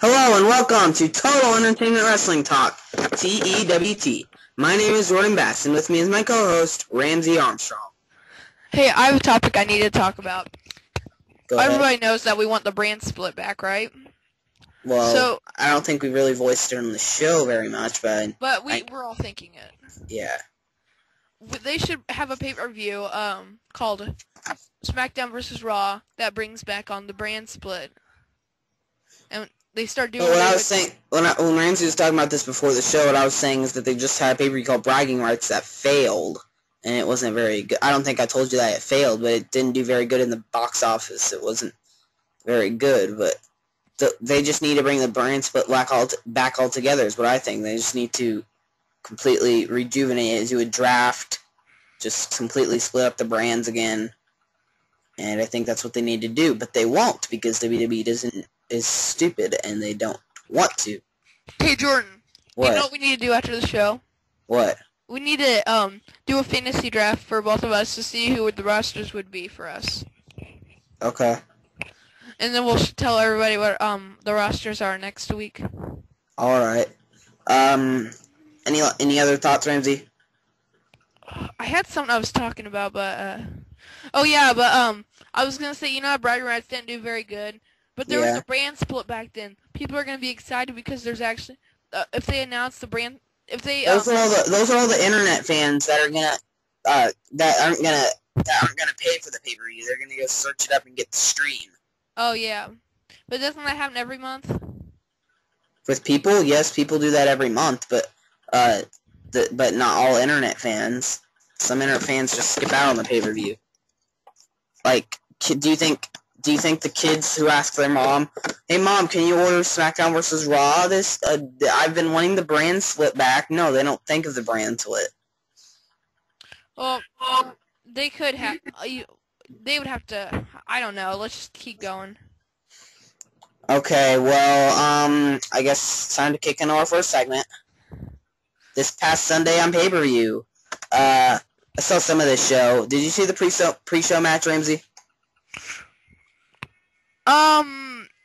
Hello and welcome to Total Entertainment Wrestling Talk, TEWT. My name is Jordan Bass, and with me is my co-host, Ramsey Armstrong. Hey, I have a topic I need to talk about. Go ahead. Everybody knows that we want the brand split back, right? Well, I don't think we really voiced it on the show very much, but we're all thinking it. Yeah. They should have a pay-per-view called SmackDown vs. Raw that brings back on the brand split. And they start doing What I was saying, when Ramsey was talking about this before the show, what I was saying is that they just had a pay-per-view called Bragging Rights that failed, and it wasn't very good. I don't think I told you that it failed, but it didn't do very good in the box office. It wasn't very good, but they just need to bring the brand split back altogether is what I think. They just need to completely rejuvenate it, do a draft, just completely split up the brands again, and I think that's what they need to do, but they won't because WWE is stupid and they don't want to. Hey Jordan, What? You know what we need to do after the show? What? We need to do a fantasy draft for both of us to see who the rosters would be for us. Okay. And then we'll tell everybody what the rosters are next week. All right. Any other thoughts, Ramsey? I had something I was talking about, but I was gonna say, Bragging Rights didn't do very good, but there was a brand split back then. People are gonna be excited because there's actually, if they announce the brand, if they those are all the internet fans that are gonna that aren't gonna pay for the pay-per-view. They're gonna go search it up and get the stream. Oh yeah, but doesn't that happen every month? With people, yes, people do that every month, but but not all internet fans. Some internet fans just skip out on the pay-per-view. Like, do you think the kids who ask their mom, "Hey mom, can you order SmackDown vs. Raw? I've been wanting the brand split back." No, they don't think of the brand split. Well, they could have. They would have to. I don't know. Let's just keep going. Okay, well, I guess it's time to kick into our first segment. This past Sunday on pay-per-view, I saw some of this show. Did you see the pre-show match, Ramsey?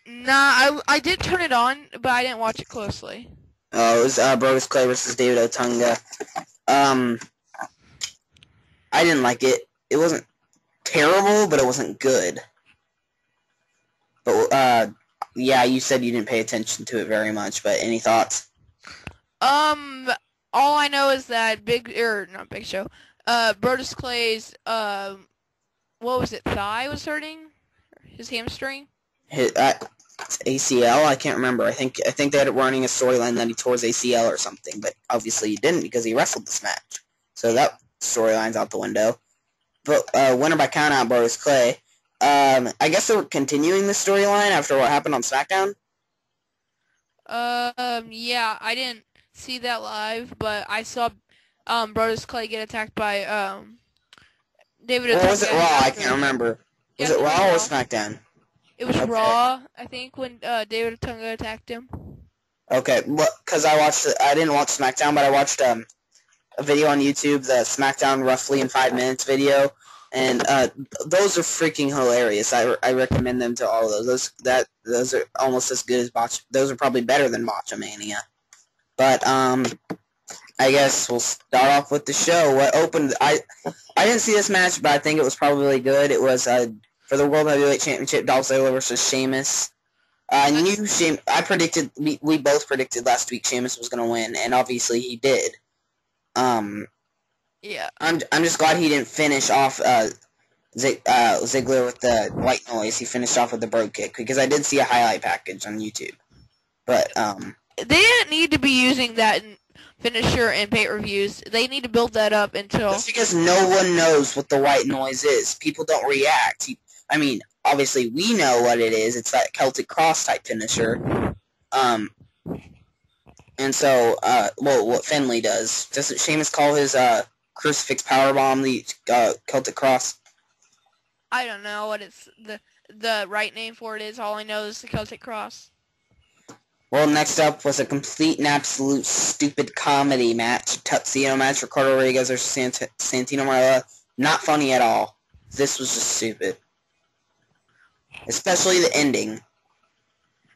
Nah, I did turn it on, but I didn't watch it closely. Oh, it was Brodus Clay versus David Otunga. I didn't like it. It wasn't terrible, but it wasn't good. But, yeah, you said you didn't pay attention to it very much, but any thoughts? All I know is that Brodus Clay's, what was it, thigh was hurting? His hamstring? It's ACL? I can't remember. I think they had it running a storyline that he tore his ACL or something, but obviously he didn't because he wrestled this match. So that storyline's out the window. But winner by countout, Brodus Clay. I guess they were continuing the storyline after what happened on SmackDown? Yeah, I didn't see that live, but I saw Brodus Clay get attacked by David. Or was it Raw? I can't remember. Was it Raw or SmackDown? It was Raw, I think, when David Otunga attacked him. Okay, because I didn't watch SmackDown, but I watched a video on YouTube, the SmackDown Roughly in 5 Minutes video, and those are freaking hilarious. I recommend them to all of those. Those are almost as good as those are probably better than Botchamania. But I guess we'll start off with the show. What opened? I didn't see this match, but I think it was probably good. It was for the World Heavyweight Championship, Dolph Ziggler versus Sheamus. I predicted. We both predicted last week Sheamus was going to win, and obviously he did. Yeah. I'm just glad he didn't finish off Ziggler with the white noise. He finished off with the brogue kick because I did see a highlight package on YouTube. But they didn't need to be using that finisher in pay-per-views. They need to build that up until. That's because no one knows what the white noise is. People don't react. I mean, obviously we know what it is. It's that Celtic Cross type finisher. And so, what Finlay does. Doesn't Sheamus call his Crucifix Powerbomb the Celtic Cross? I don't know what it's the right name for it is. All I know is the Celtic Cross. Well, next up was a complete and absolute stupid comedy match. Tuxedo match, Ricardo Rodriguez versus Santino Marella. Not funny at all. This was just stupid. Especially the ending.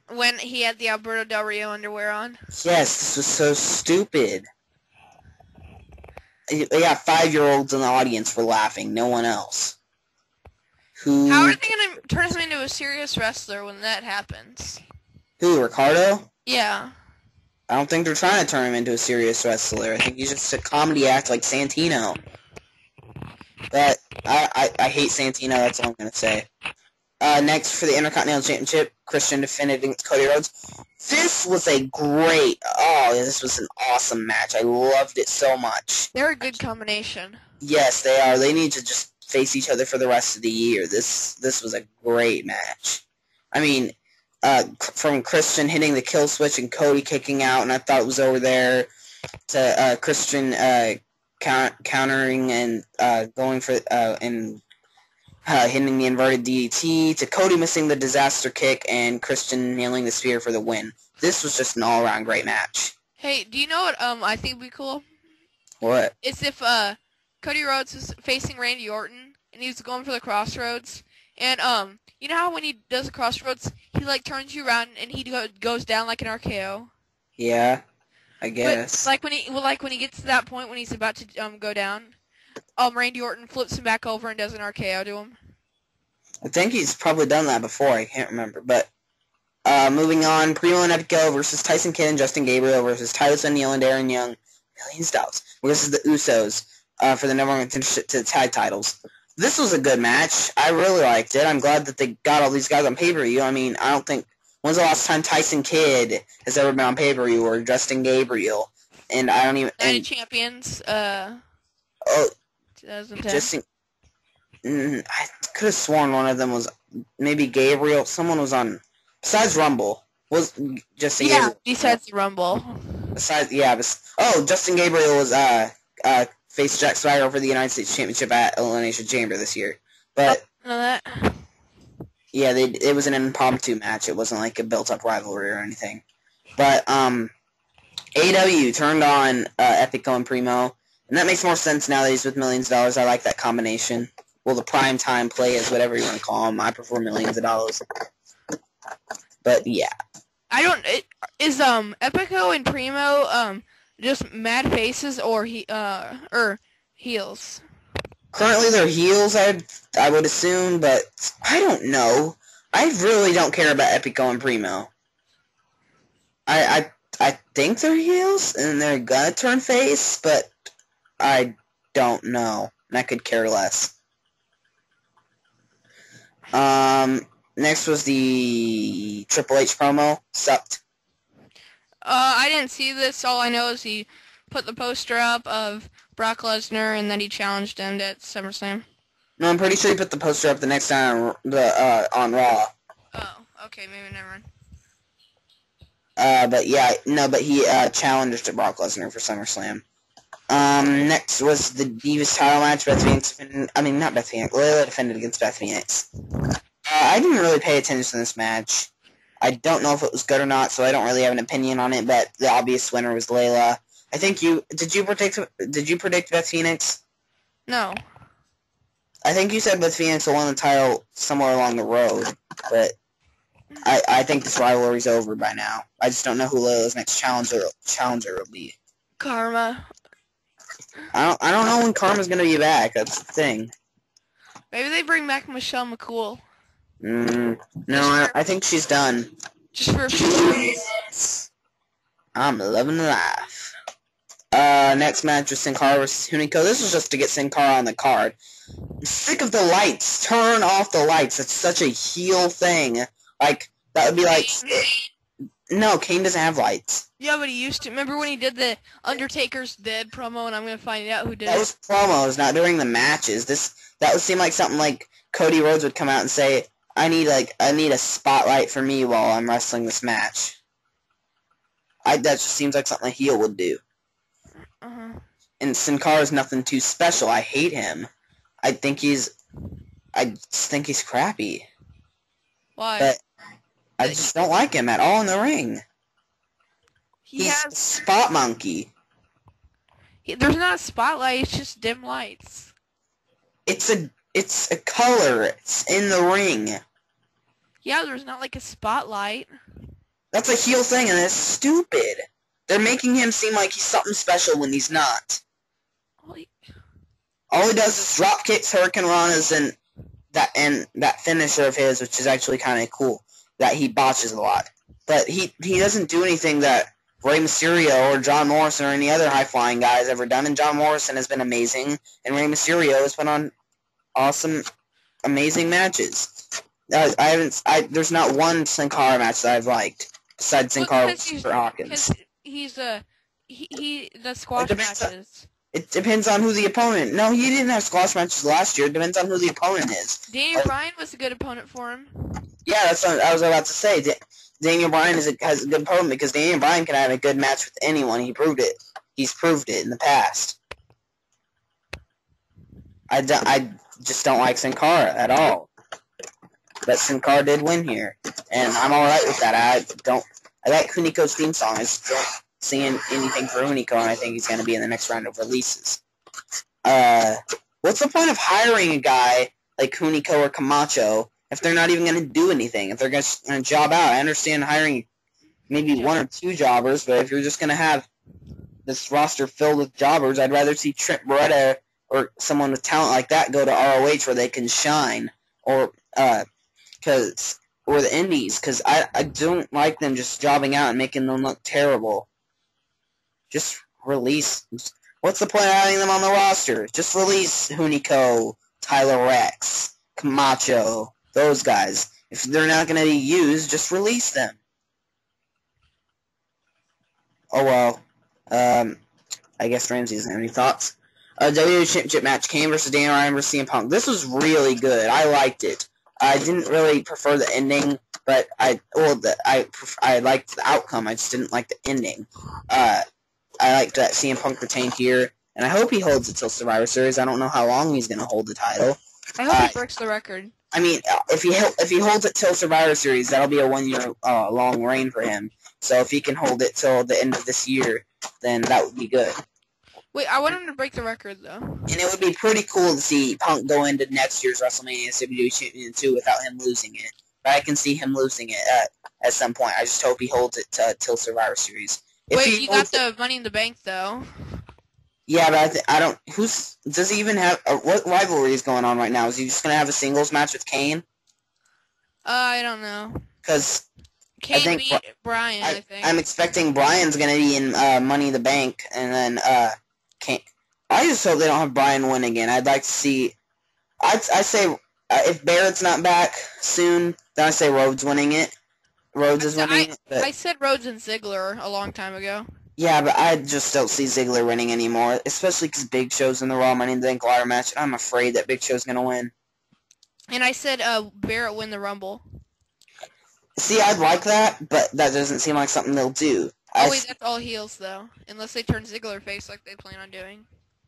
When he had the Alberto Del Rio underwear on. Yes, this was so stupid. Yeah, 5-year-olds in the audience were laughing. No one else. How are they going to turn him into a serious wrestler when that happens? Who, Ricardo? Yeah. I don't think they're trying to turn him into a serious wrestler. I think he's just a comedy act like Santino. But I hate Santino, that's all I'm going to say. Next, for the Intercontinental Championship, Christian defended against Cody Rhodes. This was an awesome match. I loved it so much. They're a good combination. Yes, they are. They need to just face each other for the rest of the year. This was a great match. I mean, from Christian hitting the kill switch and Cody kicking out, and I thought it was over there, to Christian countering and going for and hitting the inverted DDT, to Cody missing the disaster kick, and Christian nailing the spear for the win. This was just an all-around great match. Hey, do you know what I think would be cool? What? It's if Cody Rhodes was facing Randy Orton, and he was going for the crossroads, and you know how when he does the crossroads, he like turns you around and he goes down like an RKO. Yeah, I guess. But when he gets to that point when he's about to go down, Randy Orton flips him back over and does an RKO to him. I think he's probably done that before. I can't remember, but moving on, Primo and Epico versus Tyson Kidd and Justin Gabriel versus Titus O'Neil and Darren Young, Million Styles versus the Usos for the number one contendership to the tag titles. This was a good match. I really liked it. I'm glad that they got all these guys on pay-per-view. I mean, I don't think... When's the last time Tyson Kidd has ever been on pay-per-view, or Justin Gabriel? And I don't even... Night of Champions, 2010. Justin... I could have sworn one of them was maybe Gabriel. Someone was on... Besides Rumble. Was Justin Gabriel... Yeah, besides the Rumble. Besides... Yeah, Justin Gabriel was... faced Jack Swagger for the United States Championship at Elimination Chamber this year. But that. Yeah, it was an impromptu match. It wasn't like a built-up rivalry or anything. But AEW turned on Epico and Primo, and that makes more sense now that he's with Millions of Dollars. I like that combination. Well, the prime time play is whatever you want to call them. I prefer Millions of Dollars. But yeah. Is Epico and Primo just mad faces or heels? Currently they're heels, I would assume, but I don't know. I really don't care about Epico and Primo. I think they're heels, and they're gonna turn face, but I don't know. And I could care less. Next was the Triple H promo. Sucked. I didn't see this. All I know is he put the poster up of Brock Lesnar and then he challenged him at SummerSlam. No, I'm pretty sure he put the poster up the next time on Raw. Oh, okay, maybe never mind. But he challenged Brock Lesnar for SummerSlam. Next was the Divas title match. Layla defended against Beth Phoenix. I didn't really pay attention to this match. I don't know if it was good or not, so I don't really have an opinion on it, but the obvious winner was Layla. I think did you predict Beth Phoenix? No. I think you said Beth Phoenix will win the title somewhere along the road, but I think this rivalry's over by now. I just don't know who Layla's next challenger will be. Karma. I don't know when Karma's gonna be back. That's the thing. Maybe they bring back Michelle McCool. No, I think she's done. Just for a few days. I'm loving life. Next match was Sin Cara versus Hunico. This was just to get Sin Cara on the card. I'm sick of the lights. Turn off the lights. It's such a heel thing. Like, that would be like... No, Kane doesn't have lights. Yeah, but he used to. Remember when he did the Undertaker's Dead promo, and I'm going to find out who did it? That was promos, not during the matches. That would seem like something like Cody Rhodes would come out and say, I need a spotlight for me while I'm wrestling this match. That just seems like something a heel would do. Uh-huh. And Sin Cara's nothing too special. I hate him. I just think he's crappy. Why? But I just don't like him at all in the ring. He's a spot monkey. There's not a spotlight, it's just dim lights. It's a color. It's in the ring. Yeah, there's not like a spotlight. That's a heel thing, and it's stupid. They're making him seem like he's something special when he's not. All he does is drop kicks, Hurricane Ranas, and that finisher of his, which is actually kind of cool, that he botches a lot. But he doesn't do anything that Rey Mysterio or John Morrison or any other high-flying guy has ever done, and John Morrison has been amazing, and Rey Mysterio has put on awesome, amazing matches. There's not one Sin Cara match that I've liked, besides Sin Cara for Hawkins. He's the squash matches. It depends on who the opponent. No, he didn't have squash matches last year. It depends on who the opponent is. Daniel Bryan was a good opponent for him. Yeah, that's what I was about to say. Daniel Bryan has a good opponent because Daniel Bryan can have a good match with anyone. He proved it. He's proved it in the past. I just don't like Sin Cara at all. But Sin Cara did win here, and I'm all right with that. I like Hunico's theme song. I just don't see anything for Hunico, and I think he's going to be in the next round of releases. What's the point of hiring a guy like Hunico or Camacho if they're not even going to do anything? If they're just going to job out? I understand hiring maybe one or two jobbers, but if you're just going to have this roster filled with jobbers, I'd rather see Trent Beretta or someone with talent like that go to ROH where they can shine, or the Indies, because I don't like them just jobbing out and making them look terrible. Just release. What's the point of having them on the roster? Just release Hunico, Tyler Rex, Camacho, those guys. If they're not going to be used, just release them. Oh well. I guess Ramsey doesn't have any thoughts. WWE Championship match, Kane versus Daniel Bryan versus CM Punk. This was really good. I liked it. I didn't really prefer the ending, but I liked the outcome. I just didn't like the ending. I liked that CM Punk retained here, and I hope he holds it till Survivor Series. I don't know how long he's going to hold the title. I hope he breaks the record. I mean, if he holds it till Survivor Series, that'll be a 1 year long reign for him. So if he can hold it till the end of this year, then that would be good. Wait, I want him to break the record, though. And it would be pretty cool to see Punk go into next year's WrestleMania as WWE Champion 2 without him losing it. But I can see him losing it at some point. I just hope he holds it till Survivor Series. Wait, you got the Money in the Bank, though. Yeah, but I don't... Does he even have... what rivalry is going on right now? Is he just going to have a singles match with Kane? I don't know. Because... Kane beat Bryan, I think. I'm expecting Bryan's going to be in Money in the Bank, and then Kane... I just hope they don't have Bryan win again. I'd like to see... I say if Barrett's not back soon, then I say Rhodes winning it. Rhodes is winning it. I said Rhodes and Ziggler a long time ago. Yeah, but I just don't see Ziggler winning anymore, especially because Big Show's in the Raw Money in the Bank ladder match, and I'm afraid that Big Show's going to win. And I said Barrett win the Rumble. See, I'd like that, but that doesn't seem like something they'll do. Wait, that's all heels, though. Unless they turn Ziggler face like they plan on doing.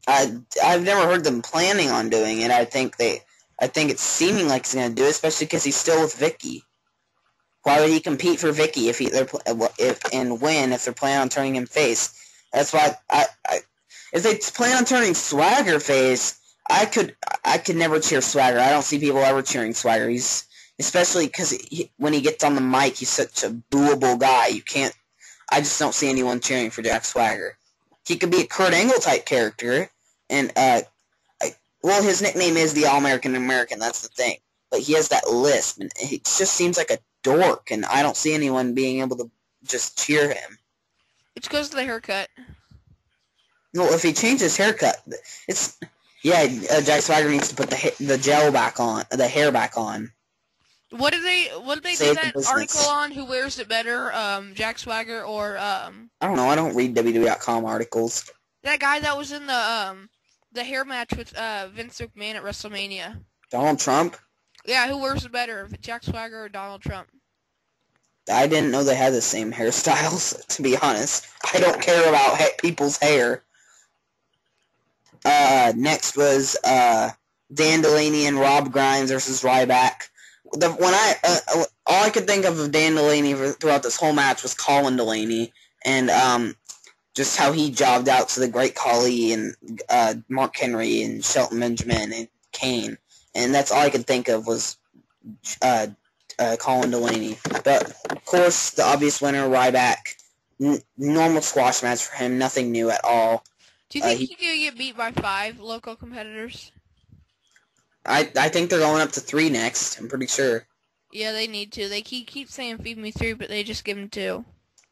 I've never heard them planning on doing it. I think it's seeming like he's going to do it, especially because he's still with Vicky. Why would he compete for Vicky if they're planning on turning him face? That's why if they plan on turning Swagger face, I could never cheer Swagger. I don't see people ever cheering Swagger. Especially because when he gets on the mic, he's such a booable guy. I just don't see anyone cheering for Jack Swagger. He could be a Kurt Angle type character, and his nickname is the All-American American. That's the thing. But he has that lisp, and he just seems like a dork, and I don't see anyone being able to just cheer him. It's because of the haircut. Well, if he changes haircut, Jack Swagger needs to put the gel back on, the hair back on. What did they do that article on? Who wears it better, Jack Swagger or I don't know. I don't read WWE.com articles. That guy that was in the hair match with Vince McMahon at WrestleMania. Donald Trump? Yeah, who wears it better, Jack Swagger or Donald Trump? I didn't know they had the same hairstyles, to be honest. I don't care about people's hair. Next was Dan Delaney and Rob Grimes versus Ryback. All I could think of Dan Delaney throughout this whole match was Colin Delaney, and just how he jobbed out to the Great Khali and Mark Henry and Shelton Benjamin and Kane, and that's all I could think of was Colin Delaney. But course, the obvious winner, Ryback. Normal squash match for him, nothing new at all. Do you think he could get beat by 5 local competitors? I think they're going up to 3 next. I'm pretty sure. Yeah, they need to. They keep saying feed me 3, but they just give him 2.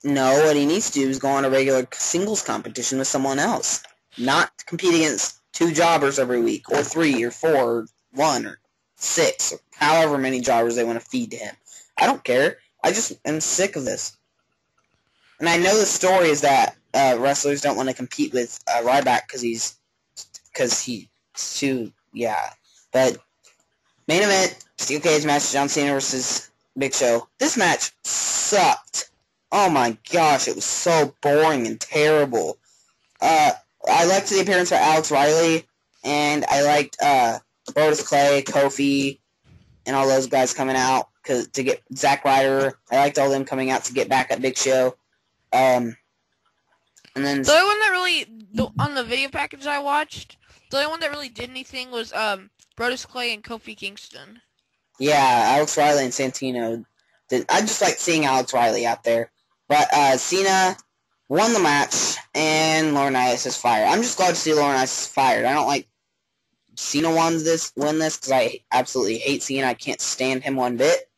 No, what he needs to do is go on a regular singles competition with someone else. Not compete against 2 jobbers every week, or 3, or 4, or 1, or 6, or however many jobbers they want to feed to him. I don't care. I just am sick of this. And I know the story is that wrestlers don't want to compete with Ryback because he's too, yeah. But main event, steel cage match, John Cena versus Big Show. This match sucked. Oh my gosh, it was so boring and terrible. I liked the appearance of Alex Riley, and I liked Brodus Clay, Kofi, and all those guys coming out to get Zack Ryder. I liked all them coming out to get back at Big Show. And then the only one that really on the video package I watched, the only one that really did anything was Brodus Clay and Kofi Kingston. Yeah, Alex Riley and Santino. I just like seeing Alex Riley out there. But Cena won the match, and Laurinaitis is fired. I'm just glad to see Laurinaitis is fired. I don't like Cena win this because I absolutely hate Cena. I can't stand him one bit.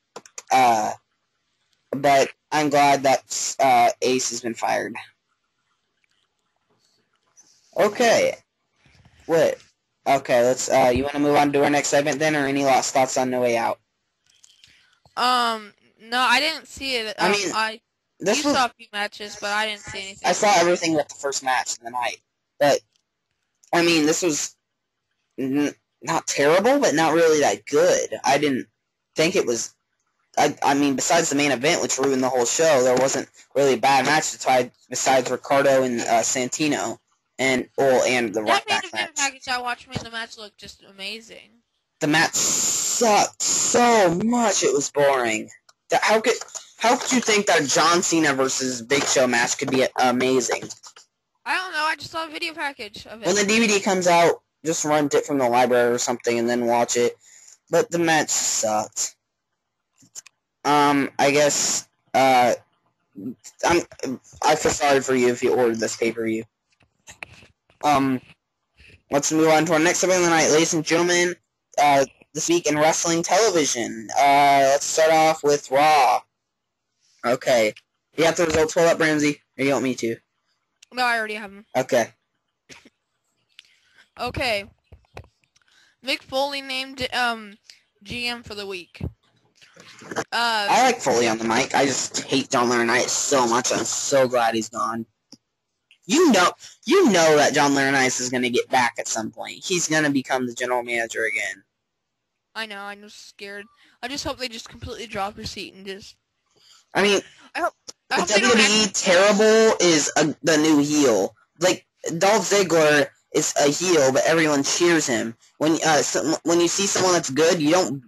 But I'm glad that Ace has been fired. Okay. What? Okay, let's, you want to move on to our next segment then, or any last thoughts on No Way Out? No, I didn't see it. You saw a few matches, but I didn't see anything. I saw everything but the first match of the night. But, I mean, this was not terrible, but not really that good. I didn't think it was... I mean, besides the main event, which ruined the whole show, there wasn't really a bad match besides Ricardo and Santino. And the Ryback match. That main event package I watched made the match look just amazing. The match sucked so much, it was boring. How could you think that John Cena versus Big Show match could be amazing? I don't know, I just saw a video package of it. When the DVD comes out, just rent it from the library or something and then watch it. But the match sucked. I guess, I feel sorry for you if you ordered this pay-per-view. Let's move on to our next segment of the night, ladies and gentlemen. This week in wrestling television. Let's start off with Raw. Okay. You have the results pulled up, Ramsey? Or you want me to? No, I already have them. Okay. Okay. Mick Foley named GM for the week. I like Foley on the mic. I just hate John Laurinaitis so much. I'm so glad he's gone. You know that John Laurinaitis is going to get back at some point. He's going to become the general manager again. I know, I'm just scared. I just hope they just completely drop her seat and just... I mean, I hope WWE Terrible is the new heel. Like, Dolph Ziggler is a heel, but everyone cheers him. When you see someone that's good, you don't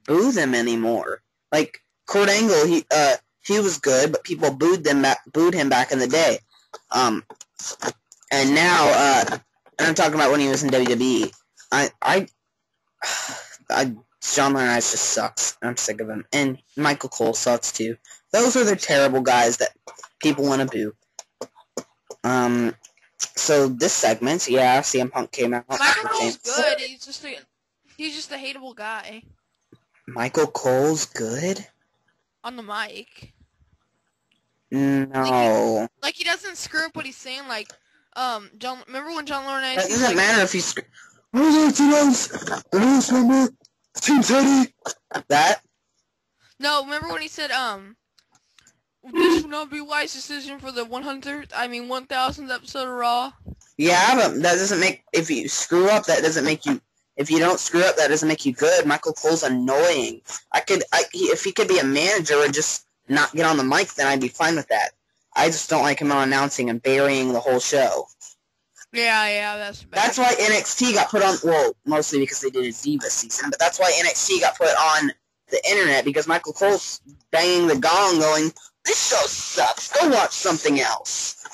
boo them anymore. Like Kurt Angle, he was good, but people booed him back in the day. And now, I'm talking about when he was in WWE. John Laurinaitis just sucks. I'm sick of him. And Michael Cole sucks too. Those are the terrible guys that people want to boo. So this segment, yeah, CM Punk came out. Michael Cole's good. He's just a hateable guy. Michael Cole's good? On the mic. No. Like he doesn't screw up what he's saying. Like, remember when John Laurinaitis? That doesn't matter if he's. I would like to announce the news member, Team Teddy. That? No, remember when he said, this would not be a wise decision for the 1000th episode of Raw? Yeah, but that doesn't make, if you screw up, that doesn't make you, if you don't screw up, that doesn't make you good. Michael Cole's annoying. If he could be a manager or just not get on the mic, then I'd be fine with that. I just don't like him on announcing and burying the whole show. Yeah, that's bad. That's why NXT got put on, well, mostly because they did a Diva season, but that's why NXT got put on the internet, because Michael Cole's banging the gong going, this show sucks, go watch something else.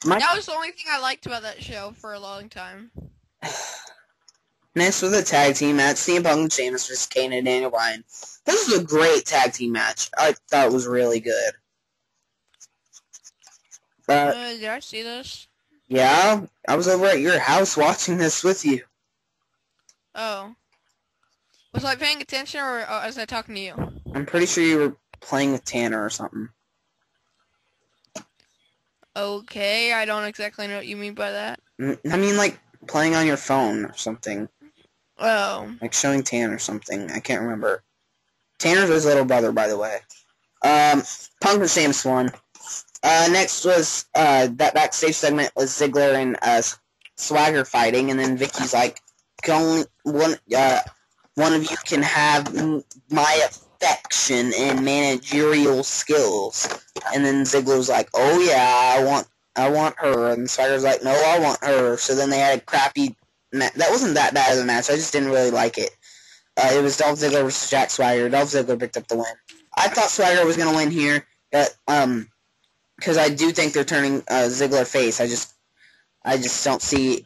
That was the only thing I liked about that show for a long time. Next was a tag team match. CM Punk and Sheamus vs. Kane and Daniel Bryan. This was a great tag team match. I thought it was really good. Did I see this? Yeah, I was over at your house watching this with you. Oh. Was I paying attention or was I talking to you? I'm pretty sure you were playing with Tanner or something. Okay, I don't exactly know what you mean by that. I mean, like, playing on your phone or something. Oh. Like, showing Tanner or something. I can't remember. Tanner's his little brother, by the way. Punk and Sheamus won. Next was, that backstage segment was Ziggler and, Swagger fighting, and then Vicky's like, one of you can have my affection and managerial skills. And then Ziggler's like, oh yeah, I want her. And Swagger's like, no, I want her. So then they had a crappy match. That wasn't that bad of a match. I just didn't really like it. It was Dolph Ziggler versus Jack Swagger. Dolph Ziggler picked up the win. I thought Swagger was going to win here, but, because I do think they're turning, Ziggler face. I just don't see...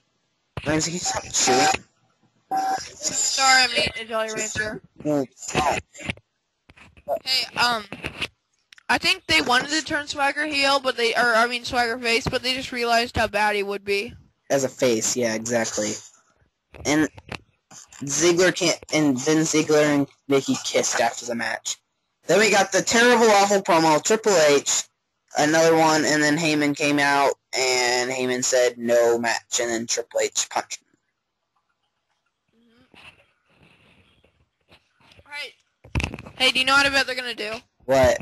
Ramsey, can you stop chewing? Sorry, I'm eating a Jolly Rancher. Hey, I think they wanted to turn Swagger heel, but Swagger face, but they just realized how bad he would be. As a face, yeah, exactly. And Ziggler and then Ziggler and Vicky kissed after the match. Then we got the terrible, awful promo, Triple H, another one, and then Heyman came out, and Heyman said no match, and then Triple H punched him. Right. Hey, do you know what I bet they're gonna do? What?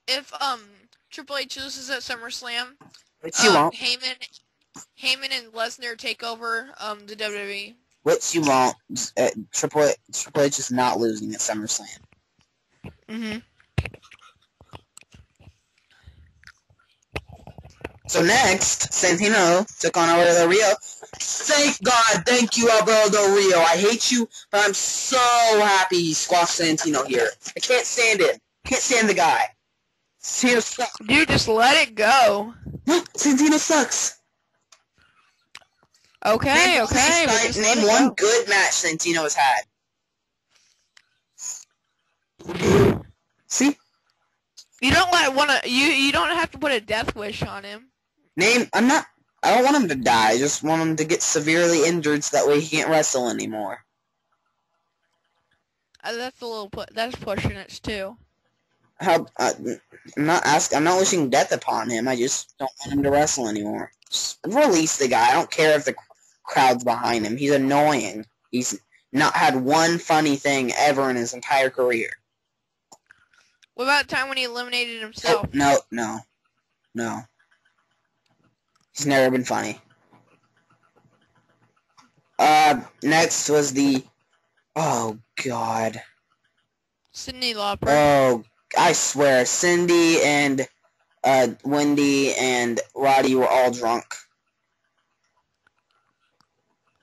If Triple H loses at SummerSlam, Which you won't. Heyman and Lesnar take over the WWE. Which you won't. Triple H is not losing at SummerSlam. Mm-hmm. So next, Santino took on Alberto Del Rio. Thank God, thank you, Alberto Del Rio. I hate you, but I'm so happy he squashed Santino here. I can't stand it. Can't stand the guy. Santino sucks. Dude, just let it go. Santino sucks. Okay. Name one good match Santino has had. See? You don't have to put a death wish on him. I don't want him to die. I just want him to get severely injured so that way he can't wrestle anymore. That's pushing it too. I'm not wishing death upon him. I just don't want him to wrestle anymore. Just release the guy. I don't care if the crowd's behind him. He's annoying. He's not had one funny thing ever in his entire career. What about the time when he eliminated himself? No. He's never been funny. Next was the... Oh, God. Cyndi Lauper. Oh, I swear. Cindy and Wendy and Roddy were all drunk.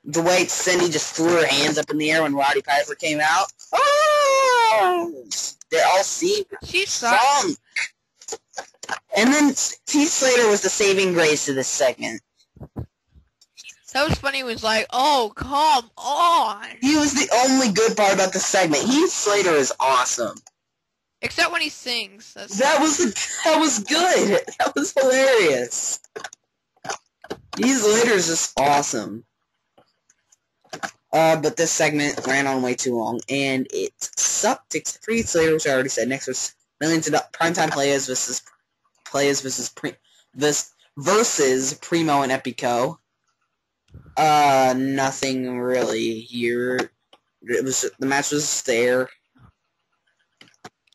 The way Cindy just threw her hands up in the air when Roddy Piper came out. Oh! They all seemed drunk. And then Heath Slater was the saving grace of this segment. That was funny. He was like, oh, come on. He was the only good part about the segment. Heath Slater is awesome. Except when he sings. That was good. That was hilarious. Heath Slater is just awesome. But this segment ran on way too long, and it sucked, except for Heath Slater, which I already said. Next was Millions of Primetime Players versus Primo and Epico. Nothing really here. The match was there.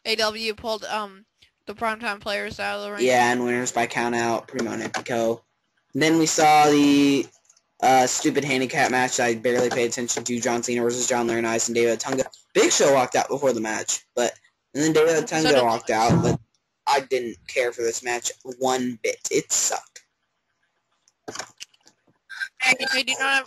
AW pulled the Primetime Players out of the ring. Yeah, and winners by count out, Primo and Epico. Then we saw the stupid handicap match I barely paid attention to, John Cena versus John Laurinaitis and David Otunga. Big Show walked out before the match, and then David Otunga walked out, but I didn't care for this match one bit. It sucked. Hey, do you know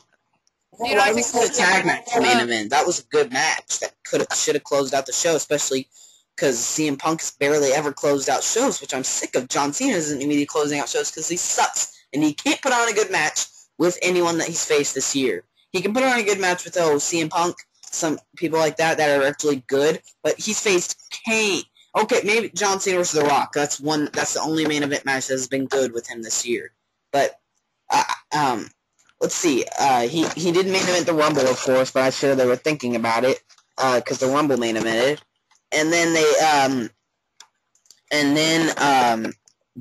Why was the tag match main event? That was a good match. That should have closed out the show, especially because CM Punk's barely ever closed out shows, which I'm sick of. John Cena isn't immediately closing out shows because he sucks, and he can't put on a good match with anyone that he's faced this year. He can put on a good match with CM Punk, some people like that are actually good, but he's faced Kane. Okay, maybe John Cena versus The Rock. That's the only main event match that has been good with him this year. But let's see. He did main event the Rumble, of course, but I'm sure they were thinking about it because the Rumble main evented. And then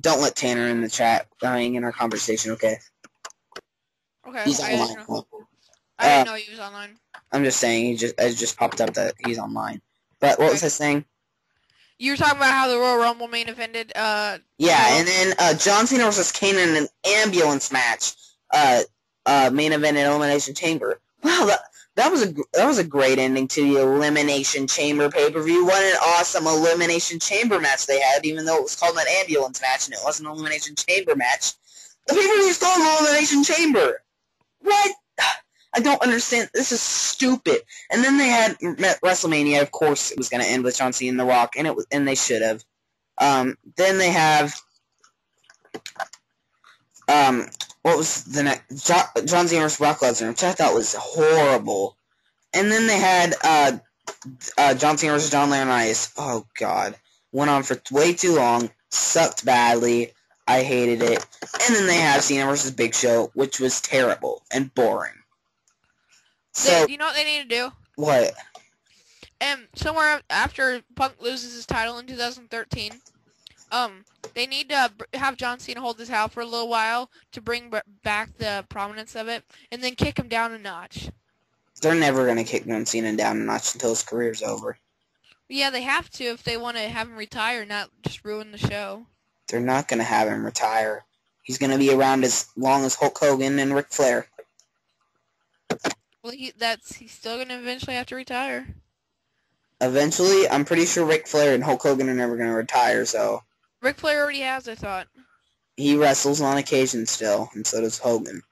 don't let Tanner in the chat dying in our conversation, okay? Okay. He's online. I didn't know he was online. I'm just saying, it just popped up that he's online. But what was I saying? You were talking about how the Royal Rumble main evented. Yeah, and then John Cena versus Kane in an ambulance match. Main event in Elimination Chamber. Wow, that was a great ending to the Elimination Chamber pay-per-view. What an awesome Elimination Chamber match they had, even though it was called an ambulance match and it wasn't an Elimination Chamber match. The pay-per-view is called Elimination Chamber. What? I don't understand. This is stupid. And then they had WrestleMania. Of course, it was going to end with John Cena and The Rock, and they should have. Then they have what was the next? John Cena vs. Brock Lesnar, which I thought was horrible. And then they had John Cena vs. John Laurinaitis. Oh God, went on for way too long. Sucked badly. I hated it. And then they had Cena vs. Big Show, which was terrible and boring. So, you know what they need to do? What? Somewhere after Punk loses his title in 2013, they need to have John Cena hold his title for a little while to bring back the prominence of it, and then kick him down a notch. They're never going to kick John Cena down a notch until his career's over. Yeah, they have to if they want to have him retire, not just ruin the show. They're not going to have him retire. He's going to be around as long as Hulk Hogan and Ric Flair. Well, he's still going to eventually have to retire. Eventually? I'm pretty sure Ric Flair and Hulk Hogan are never going to retire, so... Ric Flair already has, I thought. He wrestles on occasion still, and so does Hogan.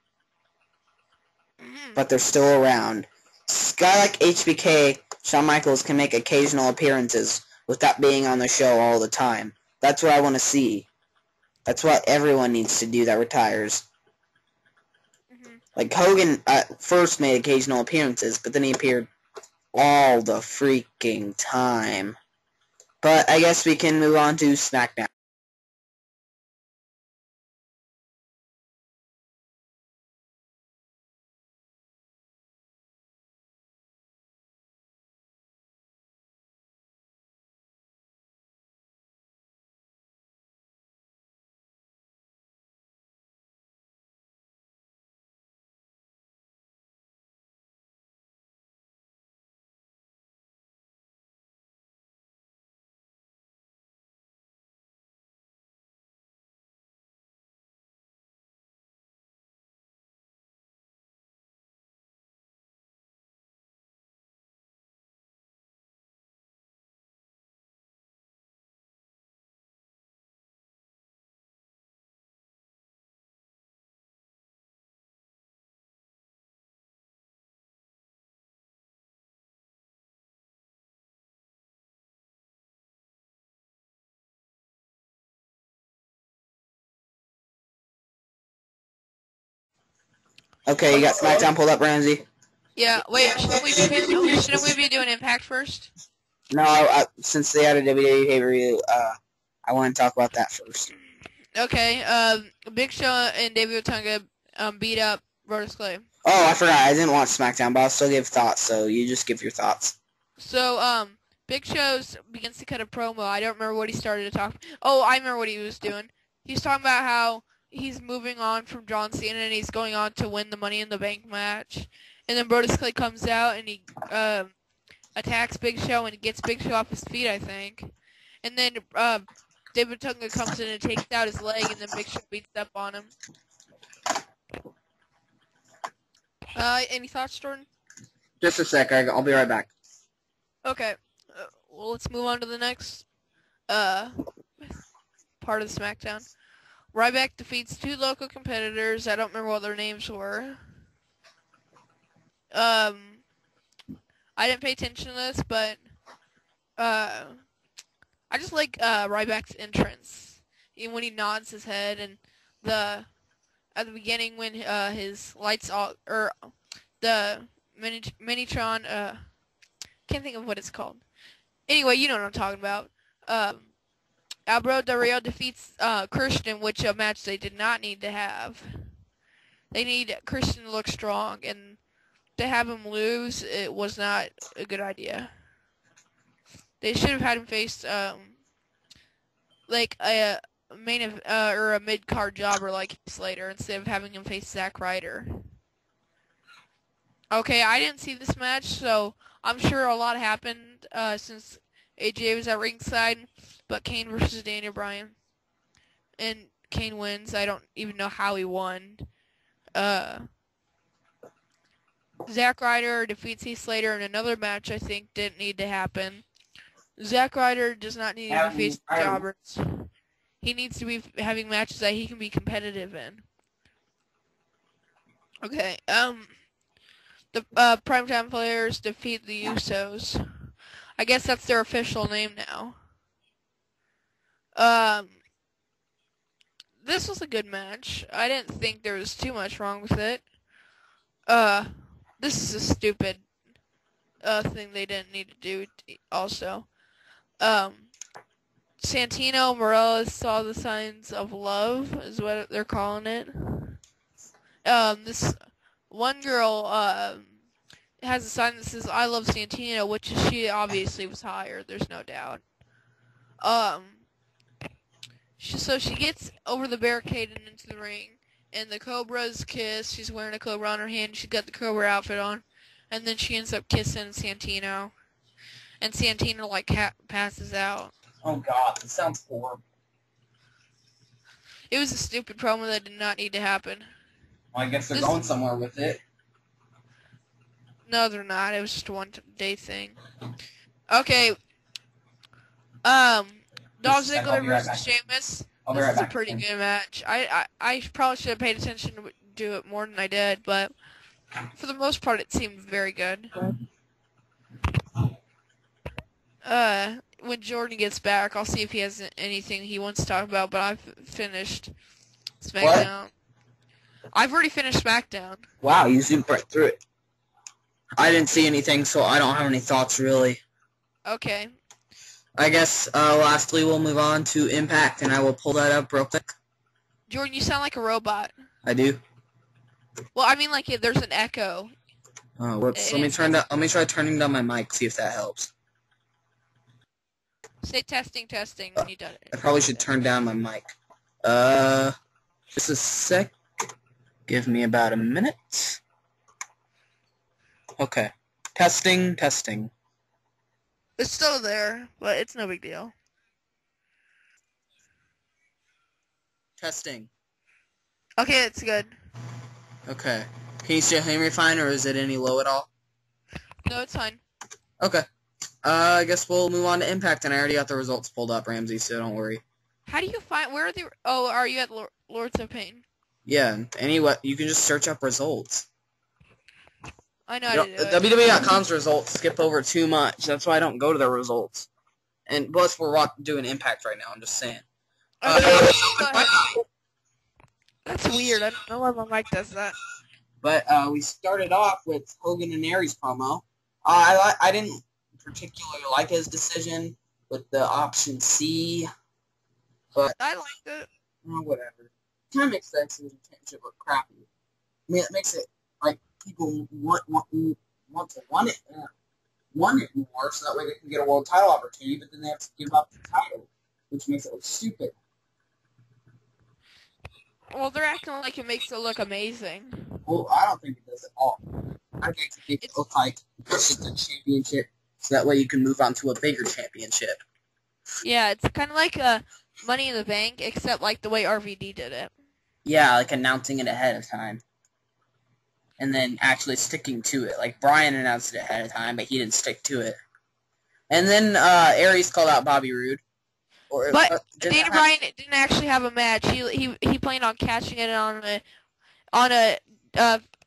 But they're still around. This guy like HBK, Shawn Michaels, can make occasional appearances without being on the show all the time. That's what I want to see. That's what everyone needs to do that retires. Like, Hogan first made occasional appearances, but then he appeared all the freaking time. But I guess we can move on to SmackDown. Okay, you got SmackDown pulled up, Ramsey? Yeah, wait, shouldn't we be doing Impact first? No, since they had a WWE pay-per-view, I want to talk about that first. Okay, Big Show and David Otunga beat up Brodus Clay. Oh, I forgot. I didn't watch SmackDown, but I'll still give thoughts, so you just give your thoughts. So, Big Show begins to cut a promo. I don't remember what he started to talk. Oh, I remember what he was doing. He's talking about how he's moving on from John Cena and he's going on to win the Money in the Bank match. And then Brodus Clay comes out and he attacks Big Show and gets Big Show off his feet, I think. And then David Otunga comes in and takes out his leg, and then Big Show beats up on him. Any thoughts, Jordan? Just a sec. I'll be right back. Okay. Well, let's move on to the next part of the SmackDown. Ryback defeats two local competitors. I don't remember what their names were. I didn't pay attention to this, but I just like Ryback's entrance. Even when he nods his head, and at the beginning when his lights all, or the Minitron. Can't think of what it's called. Anyway, you know what I'm talking about. Alberto Del Rio defeats Christian, which a match they did not need to have. They need Christian to look strong, and to have him lose, it was not a good idea. They should have had him face like a or a mid-card jobber like Slater instead of having him face Zack Ryder. Okay, I didn't see this match, so I'm sure a lot happened since AJ was at ringside, but Kane versus Daniel Bryan. And Kane wins. I don't even know how he won. Zack Ryder defeats Heath Slater in another match I think didn't need to happen. Zack Ryder does not need to be facing jobbers. He needs to be having matches that he can be competitive in. Okay, the Primetime Players defeat the Usos. I guess that's their official name now. This was a good match. I didn't think there was too much wrong with it. This is a stupid thing they didn't need to do also. Santino Morales saw the signs of love, is what they're calling it. This one girl has a sign that says "I love Santino," which she obviously was hired. There's no doubt. So she gets over the barricade and into the ring, and the Cobra's kiss. She's wearing a Cobra on her hand. She's got the Cobra outfit on, and then she ends up kissing Santino, and Santino like passes out. Oh God, this sounds horrible. It was a stupid promo that did not need to happen. Well, I guess they're going somewhere with it. No, they're not. It was just a one-day thing. Okay. Dolph Ziggler versus Sheamus. This is a pretty good match. I probably should have paid attention to do it more than I did, but for the most part, it seemed very good. When Jordan gets back, I'll see if he has anything he wants to talk about, but I've finished SmackDown. What? I've already finished SmackDown. Wow, you zoomed right through it. I didn't see anything, so I don't have any thoughts, really. Okay. I guess, lastly, we'll move on to Impact, and I will pull that up real quick. Jordan, you sound like a robot. I do? Well, I mean, like, there's an echo. Oh, whoops. Let me try turning down my mic, see if that helps. Say testing when you done it. I probably should turn down my mic. Just a sec. Give me about a minute. Okay. Testing. It's still there, but it's no big deal. Testing. Okay, it's good. Okay. Can you still hear me fine, or is it any low at all? No, it's fine. Okay. I guess we'll move on to Impact, and I already got the results pulled up, Ramsey, so don't worry. How do you find, where are the, oh, are you at Lords of Pain? Yeah, anyway, you can just search up results. I know how to do it. WWE.com's results skip over too much. That's why I don't go to their results. And plus, we're doing Impact right now, I'm just saying. Okay, that's weird. I don't know why my mic does that. But we started off with Hogan and Aries promo. I didn't particularly like his decision with the option C, but I liked it. Whatever. Kind of makes the X Division Championship look crappy. I mean, it makes it like people want it more, so that way they can get a world title opportunity. But then they have to give up the title, which makes it look stupid. Well, they're acting like it makes it look amazing. Well, I don't think it does at all. I think it makes it look like it's just a championship, so that way you can move on to a bigger championship. Yeah, it's kind of like a Money in the Bank, except like the way RVD did it. Yeah, like announcing it ahead of time. And then actually sticking to it. Like, Bryan announced it ahead of time, but he didn't stick to it. And then Aries called out Bobby Roode. But Daniel Bryan didn't actually have a match. He planned on catching it on a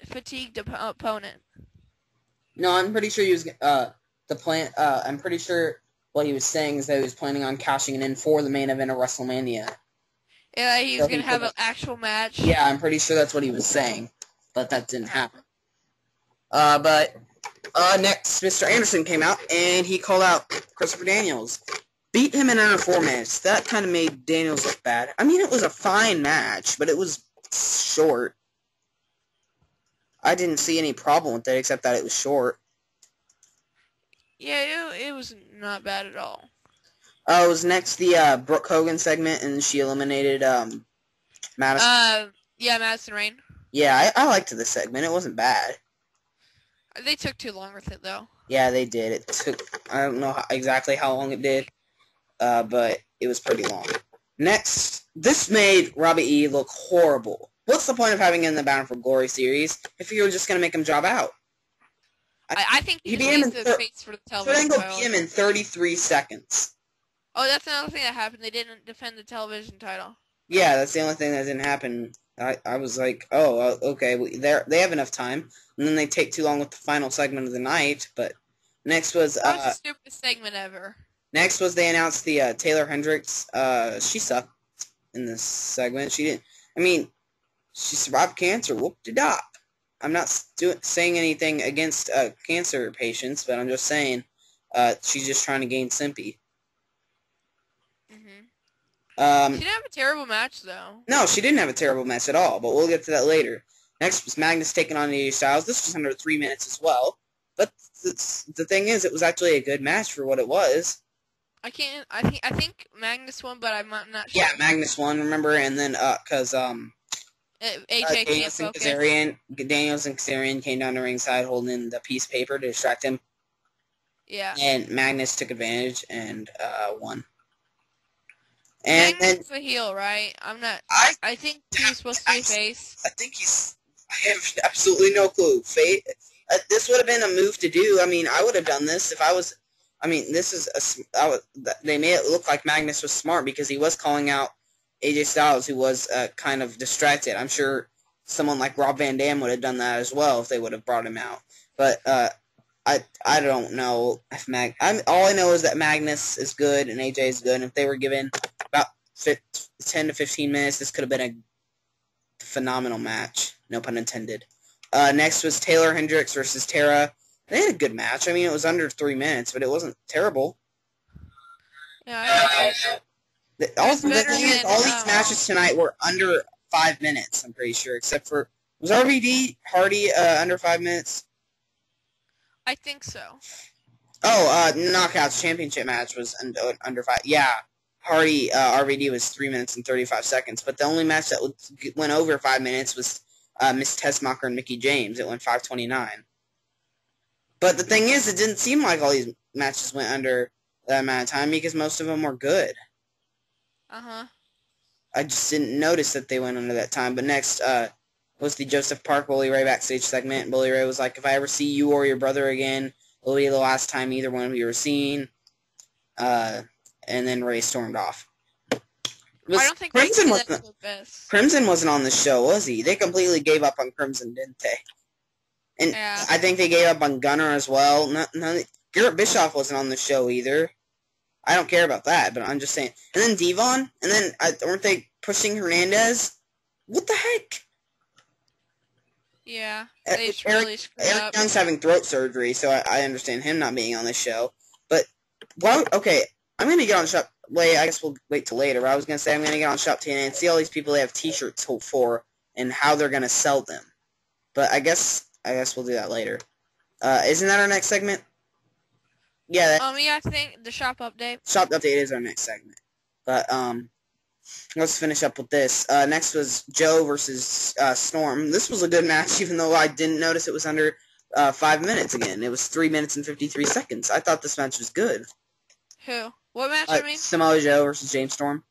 fatigued opponent. No, I'm pretty sure he was I'm pretty sure what he was saying is that he was planning on cashing it in for the main event of WrestleMania. Yeah, he was gonna have an actual match. Yeah, I'm pretty sure that's what he was saying, but that didn't happen. But next, Mr. Anderson came out, and he called out Christopher Daniels. Beat him in under 4 minutes. That kind of made Daniels look bad. I mean, it was a fine match, but it was short. I didn't see any problem with it, except that it was short. Yeah, it was not bad at all. It was next the Brooke Hogan segment, and she eliminated Madison. Yeah, Madison Rayne. Yeah, I liked this segment. It wasn't bad. They took too long with it, though. Yeah, they did. It took, I don't know exactly how long it did, but it was pretty long. Next, this made Robbie E look horrible. What's the point of having him in the Bound for Glory series if you were just going to make him job out? I think he needs the face for the television title. Beat him in 33 seconds. Oh, that's another thing that happened. They didn't defend the television title. Yeah, that's the only thing that didn't happen. I was like, oh, okay, they have enough time. And then they take too long with the final segment of the night. But next was... that was the stupidest segment ever. Next was they announced the Taylor Hendricks. She sucked in this segment. She didn't... I mean, she survived cancer. Whoop-de-dop. I'm not saying anything against cancer patients, but I'm just saying she's just trying to gain sympathy. She didn't have a terrible match, though. No, she didn't have a terrible match at all, but we'll get to that later. Next was Magnus taking on AJ Styles. This was under 3 minutes as well, but the thing is, it was actually a good match for what it was. I think Magnus won, but I'm not sure. Yeah, Magnus won, remember, and then, because, AJ Daniels and Kazarian came down to ringside holding the piece of paper to distract him. Yeah. And Magnus took advantage and won. And Magnus is a heel, right? I think he's supposed to be face. I have absolutely no clue. This would have been a move to do. I mean, I would have done this if I was... I mean, they made it look like Magnus was smart because he was calling out AJ Styles, who was kind of distracted. I'm sure someone like Rob Van Dam would have done that as well if they would have brought him out. But I don't know if all I know is that Magnus is good and AJ is good. And if they were given about 10 to 15 minutes, this could have been a phenomenal match. No pun intended. Next was Taylor Hendricks versus Tara. They had a good match. I mean, it was under 3 minutes, but it wasn't terrible. Yeah, all these matches tonight were under 5 minutes, I'm pretty sure, except for... Was RVD Hardy under 5 minutes? I think so. Oh, Knockouts Championship match was under 5. Yeah, Hardy, RVD was 3 minutes and 35 seconds, but the only match that went over 5 minutes was Miss Tessmacher and Mickie James. It went 5:29. But the thing is, it didn't seem like all these matches went under that amount of time because most of them were good. Uh-huh. I just didn't notice that they went under that time. But next was the Joseph Park Bully Ray backstage segment. Bully Ray was like, if I ever see you or your brother again, it'll be the last time either one of you are seen. And then Ray stormed off. I don't think Crimson wasn't on the show, was he? They completely gave up on Crimson, didn't they? And yeah. I think they gave up on Gunner as well. Garrett Bischoff wasn't on the show either. I don't care about that, but I'm just saying. And then Devon, and then weren't they pushing Hernandez? What the heck? Yeah, they just really screwed up. Eric Young's having throat surgery, so I understand him not being on the show. But, well, okay, I'm going to get on Shop... Wait, I guess we'll wait till later. But I was going to say I'm going to get on Shop TNA and see all these people they have T-shirts for and how they're going to sell them. But I guess we'll do that later. Isn't that our next segment? Yeah. Yeah, I think the shop update. Shop update is our next segment. But let's finish up with this. Next was Joe versus Storm. This was a good match, even though I didn't notice it was under 5 minutes again. It was 3 minutes and 53 seconds. I thought this match was good. Who? What match? I mean, Samoa Joe versus James Storm.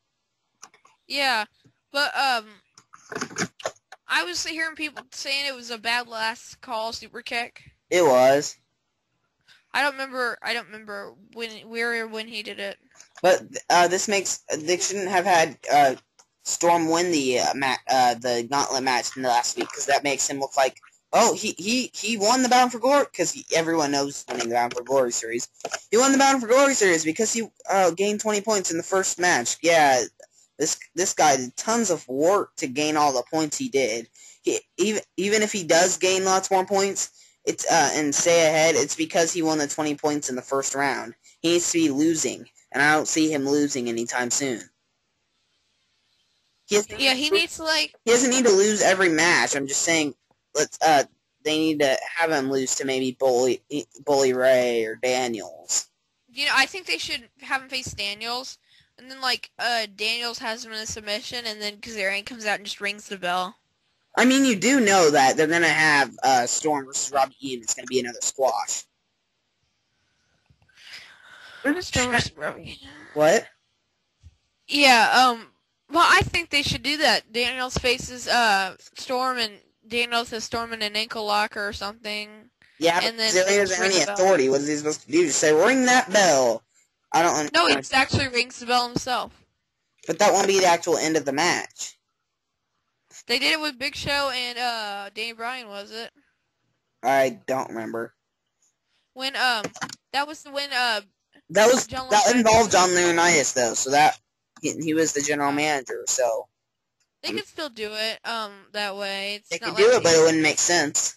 Yeah, but I was hearing people saying it was a bad last call super kick. It was. I don't remember when he did it. But this makes they shouldn't have had Storm win the gauntlet match in the last week because that makes him look like he won the Bound for Glory because everyone knows winning the Bound for Glory series. He won the Bound for Glory series because he gained 20 points in the first match. Yeah, this guy did tons of work to gain all the points he did. Even if he does gain lots more points, it's and stay ahead, it's because he won the 20 points in the first round. He needs to be losing, and I don't see him losing anytime soon. He needs to He doesn't need to lose every match. I'm just saying, they need to have him lose to maybe Bully Ray or Daniels. I think they should have him face Daniels, and then Daniels has him in a submission, and then Kazarian comes out and just rings the bell. I mean, you do know that they're gonna have Storm versus Robbie Eaton. It's gonna be another squash. Storm versus Robbie. What? Yeah. Well, I think they should do that. Daniels faces Storm, and Daniels has Storm in an ankle locker or something. Yeah, but Kazarian doesn't have any authority. What is he supposed to do? Just say, ring that bell. I don't understand. No, he actually rings the bell himself. But that won't be the actual end of the match. They did it with Big Show and Danny Bryan, was it? I don't remember. When that involved John Laurinaitis though, so that he was the general manager, so they could still do it that way. They could do it, but it wouldn't make sense.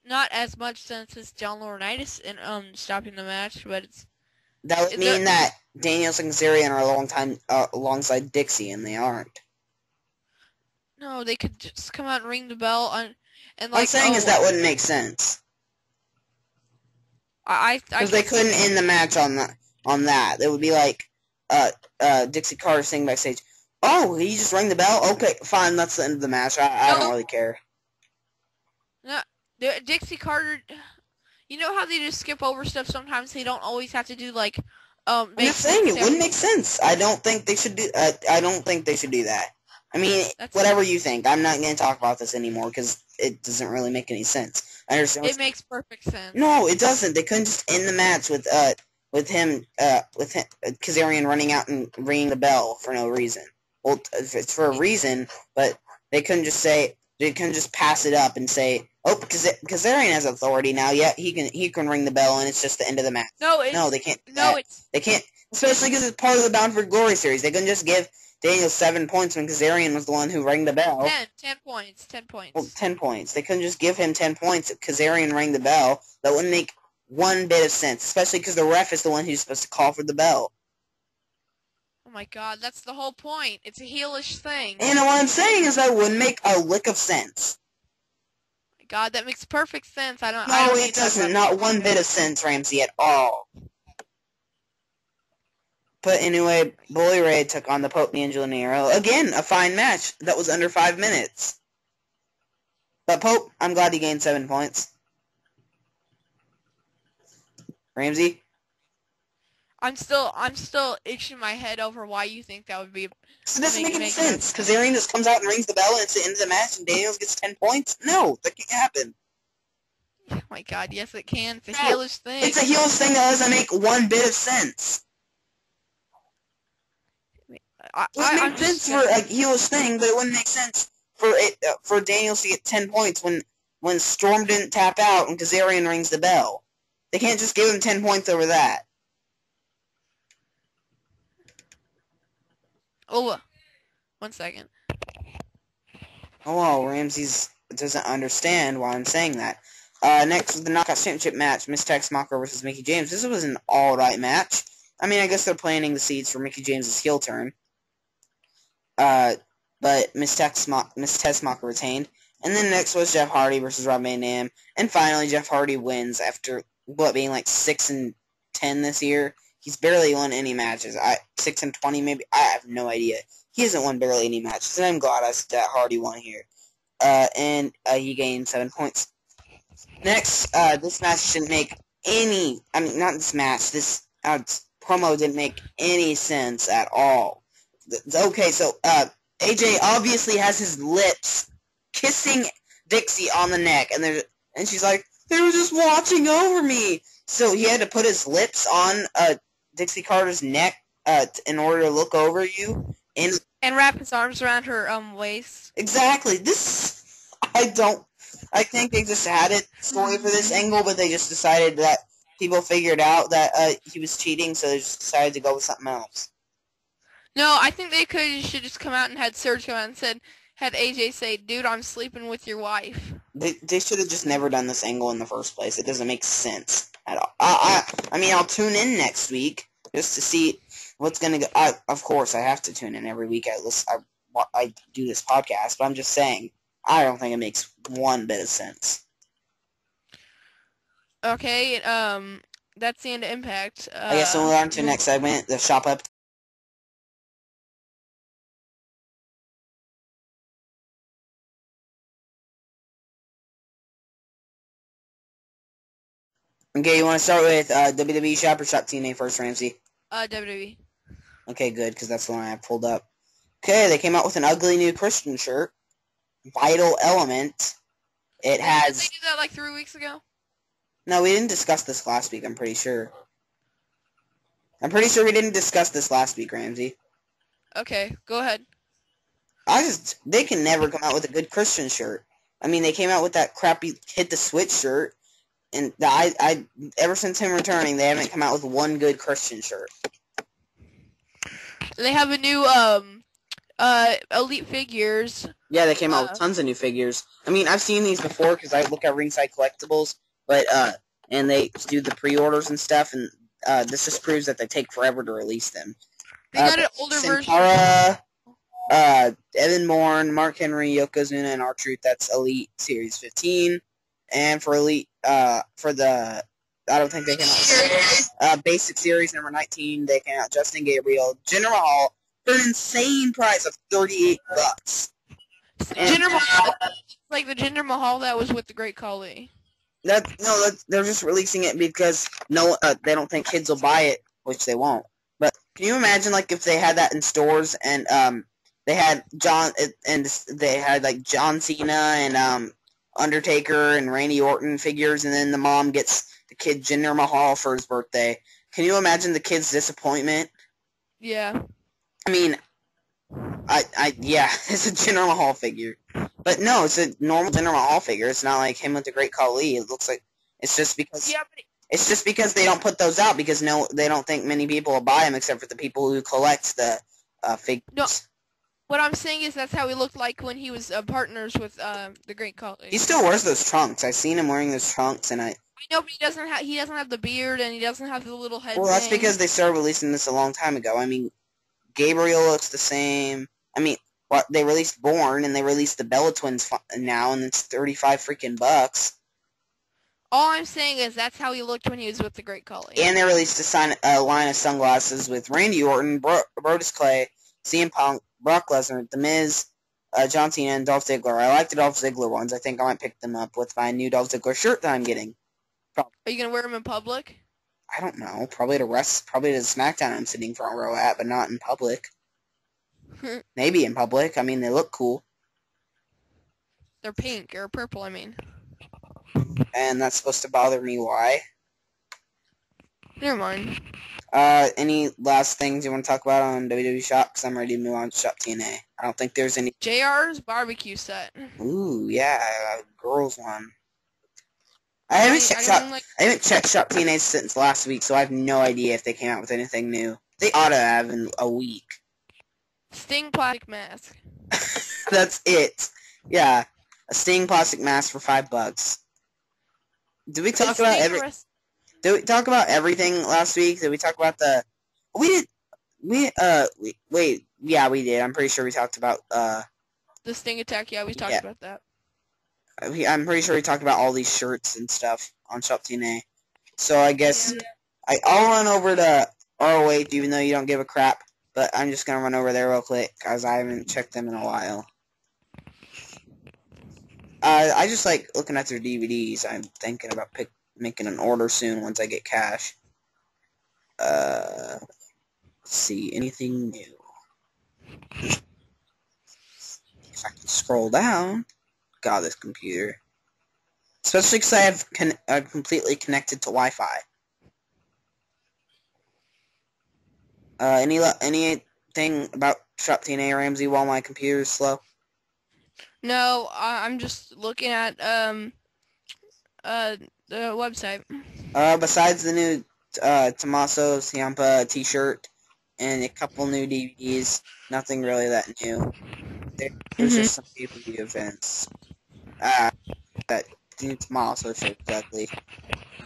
Not as much sense as John Laurinaitis in stopping the match, but that would mean that Daniels and Kazarian are a long time alongside Dixie, and they aren't. No, they could just come out and ring the bell and what I'm saying is that wouldn't make sense. Because they couldn't end the match on that. It would be like Dixie Carter saying backstage, "Oh, he just rang the bell? Okay, fine, that's the end of the match. I don't really care." No, Dixie Carter, you know how they just skip over stuff sometimes? They don't always have to do I'm just saying, it wouldn't make sense. I don't think they should do that. I mean, whatever you think. I'm not going to talk about this anymore because it doesn't really make any sense. I understand. It makes perfect sense. No, it doesn't. They couldn't just end the match with Kazarian running out and ringing the bell for no reason. Well, it's for a reason, but they couldn't just pass it up and say, "Oh, Kazarian has authority now. Yeah, he can ring the bell, and it's just the end of the match." No, they can't. They can't, especially because it's part of the Bound for Glory series. They couldn't just give Daniels 7 points when Kazarian was the one who rang the bell. 10 points. 10 points. Well, 10 points. They couldn't just give him 10 points if Kazarian rang the bell. That wouldn't make one bit of sense, especially because the ref is the one who's supposed to call for the bell. Oh my god, that's the whole point. It's a heelish thing. And what I'm saying is that wouldn't make a lick of sense. Oh my god, that makes perfect sense. No, it doesn't. Not one bit of sense, Ramsey, at all. But anyway, Bully Ray took on the Pope D'Angelo Nero. Again, a fine match that was under 5 minutes. But Pope, I'm glad he gained 7 points. Ramsey? I'm still itching my head over why you think that would be. So it doesn't make any sense. Kazarian just comes out and rings the bell and it's the end of the match and Daniels gets 10 points? No, that can't happen. Oh my god, yes it can. It's a heelish thing. It's a heelish thing that doesn't make one bit of sense. It would make sense for a heelish thing, but it wouldn't make sense for Daniels to get 10 points when Storm didn't tap out and Kazarian rings the bell. They can't just give him 10 points over that. Oh, 1 second. Oh, well, Ramsey doesn't understand why I'm saying that. Next was the Knockouts Championship match, Miss Tex-Meyer versus Mickie James. This was an alright match. I mean, I guess they're planting the seeds for Mickie James' heel turn. But Miss Tex-Meyer retained. And then next was Jeff Hardy versus Rob Van Dam. And finally, Jeff Hardy wins after, being like 6-10 this year. He's barely won any matches. 6-20 maybe? I have no idea. He hasn't won barely any matches, and I'm glad that Hardy won here. And he gained 7 points. Next, this match didn't make any... I mean, not this match. This promo didn't make any sense at all. Okay, so AJ obviously has his lips kissing Dixie on the neck, and she's like, "They were just watching over me." So he had to put his lips on Dixie Carter's neck in order to look over you. And wrap his arms around her waist. Exactly. I think they just had it story for this angle, but they just decided that people figured out that he was cheating, so they just decided to go with something else. No, I think they should just come out and had Serge come out and had AJ say, "Dude, I'm sleeping with your wife." They should have just never done this angle in the first place. It doesn't make sense at all. I mean, I'll tune in next week just to see what's gonna go. Of course, I have to tune in every week. I do this podcast, but I'm just saying, I don't think it makes one bit of sense. Okay, that's the end of Impact. I guess we'll move on to the next segment, the shop up. Okay, you want to start with WWE Shop or Shop TNA first, Ramsey? WWE. Okay, good, because that's the one I have pulled up. Okay, they came out with an ugly new Christian shirt, Vital Element. It has... Did they do that like 3 weeks ago? No, we didn't discuss this last week, I'm pretty sure. I'm pretty sure we didn't discuss this last week, Ramsey. Okay, go ahead. They can never come out with a good Christian shirt. I mean, they came out with that crappy Hit the Switch shirt, and ever since him returning, they haven't come out with one good Christian shirt. They have a new, Elite figures. Yeah, they came out with tons of new figures. I mean, I've seen these before because I look at Ringside Collectibles, but, and they do the pre-orders and stuff, and, this just proves that they take forever to release them. They got an older version. Evan Bourne, Mark Henry, Yokozuna, and R-Truth, that's Elite Series 15. And for Elite, for the, I don't think they came out, Basic Series number 19, they came out Justin Gabriel, Jinder Mahal, for an insane price of $38. Jinder Mahal, like the Jinder Mahal that was with the Great Khali. They're just releasing it because they don't think kids will buy it, which they won't. But can you imagine, like, if they had that in stores and they had John Cena and Undertaker and Randy Orton figures, and then the mom gets the kid Jinder Mahal for his birthday? Can you imagine the kid's disappointment? Yeah. I mean, yeah, it's a Jinder Mahal figure. But no, it's a normal Jinder Mahal figure. It's not like him with the Great Khali. It looks like it's just because it's just because they don't put those out because they don't think many people will buy them except for the people who collect the figures. No, what I'm saying is that's how he looked like when he was partners with the Great Khali. He still wears those trunks. I've seen him wearing those trunks, and I know, but he doesn't have the beard and he doesn't have the little head. Well, that's because they started releasing this a long time ago. I mean, Gabriel looks the same. I mean, they released Bourne and they released the Bella Twins now, and it's $35 freaking bucks. All I'm saying is that's how he looked when he was with the Great Khali. And they released a line of sunglasses with Randy Orton, Brodus Clay, CM Punk, Brock Lesnar, The Miz, John Cena, and Dolph Ziggler. I like the Dolph Ziggler ones. I think I might pick them up with my new Dolph Ziggler shirt that I'm getting. Are you gonna wear them in public? I don't know. Probably to SmackDown I'm sitting front row at, but not in public. Maybe in public. I mean, they look cool. They're pink or purple, I mean. And that's supposed to bother me. Why? Never mind. Any last things you want to talk about on WWE Shop? Because I'm ready to move on to Shop TNA. I don't think there's any... JR's barbecue set. Ooh, yeah, girls one. I haven't checked Shop TNA since last week, so I have no idea if they came out with anything new. They ought to have in a week. Sting plastic mask. That's it. Yeah, a Sting plastic mask for $5. Did we talk about Did we talk about everything last week? Did we talk about the... Wait, yeah, we did. I'm pretty sure we talked about, the Sting attack, yeah, we talked about that. I'm pretty sure we talked about all these shirts and stuff on Shop TNA. So I guess I'll run over to ROH, even though you don't give a crap. But I'm just going to run over there real quick, because I haven't checked them in a while. I just like looking at their DVDs. I'm thinking about making an order soon once I get cash. Let's see, anything new? If I can scroll down. God, this computer. Especially because I have completely connected to Wi-Fi. Anything about Shop TNA, Ramsey, while my computer is slow? No, I'm just looking at the website. Besides the new Tommaso Ciampa t-shirt and a couple new DVDs, nothing really that new. There's just some pay-per-view events. that Tommaso showed exactly,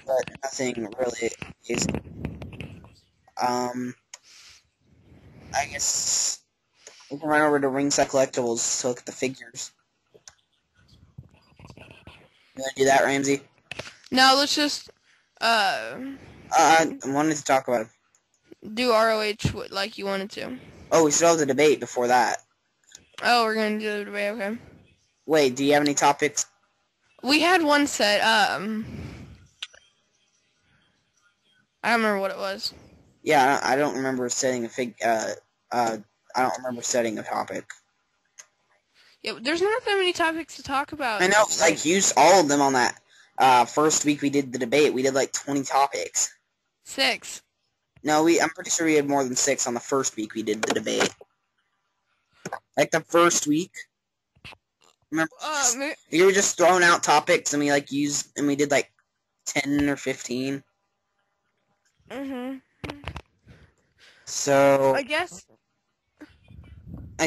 but nothing really is. I guess we can run over to Ringside Collectibles to look at the figures. You want to do that, Ramsey? No, let's just I wanted to talk about it. do ROH like you wanted to. Oh, we still have the debate before that. Oh, we're gonna do the debate. Okay. Wait, do you have any topics? We had one set. I don't remember what it was. Yeah, I don't remember setting a I don't remember setting a topic. Yeah, there's not that many topics to talk about. I know, like, used all of them on that first week we did the debate. We did like 20 topics. 6. No, I'm pretty sure we had more than 6 on the first week we did the debate. Like the first week. Remember, we were just throwing out topics and we did like 10 or 15. So I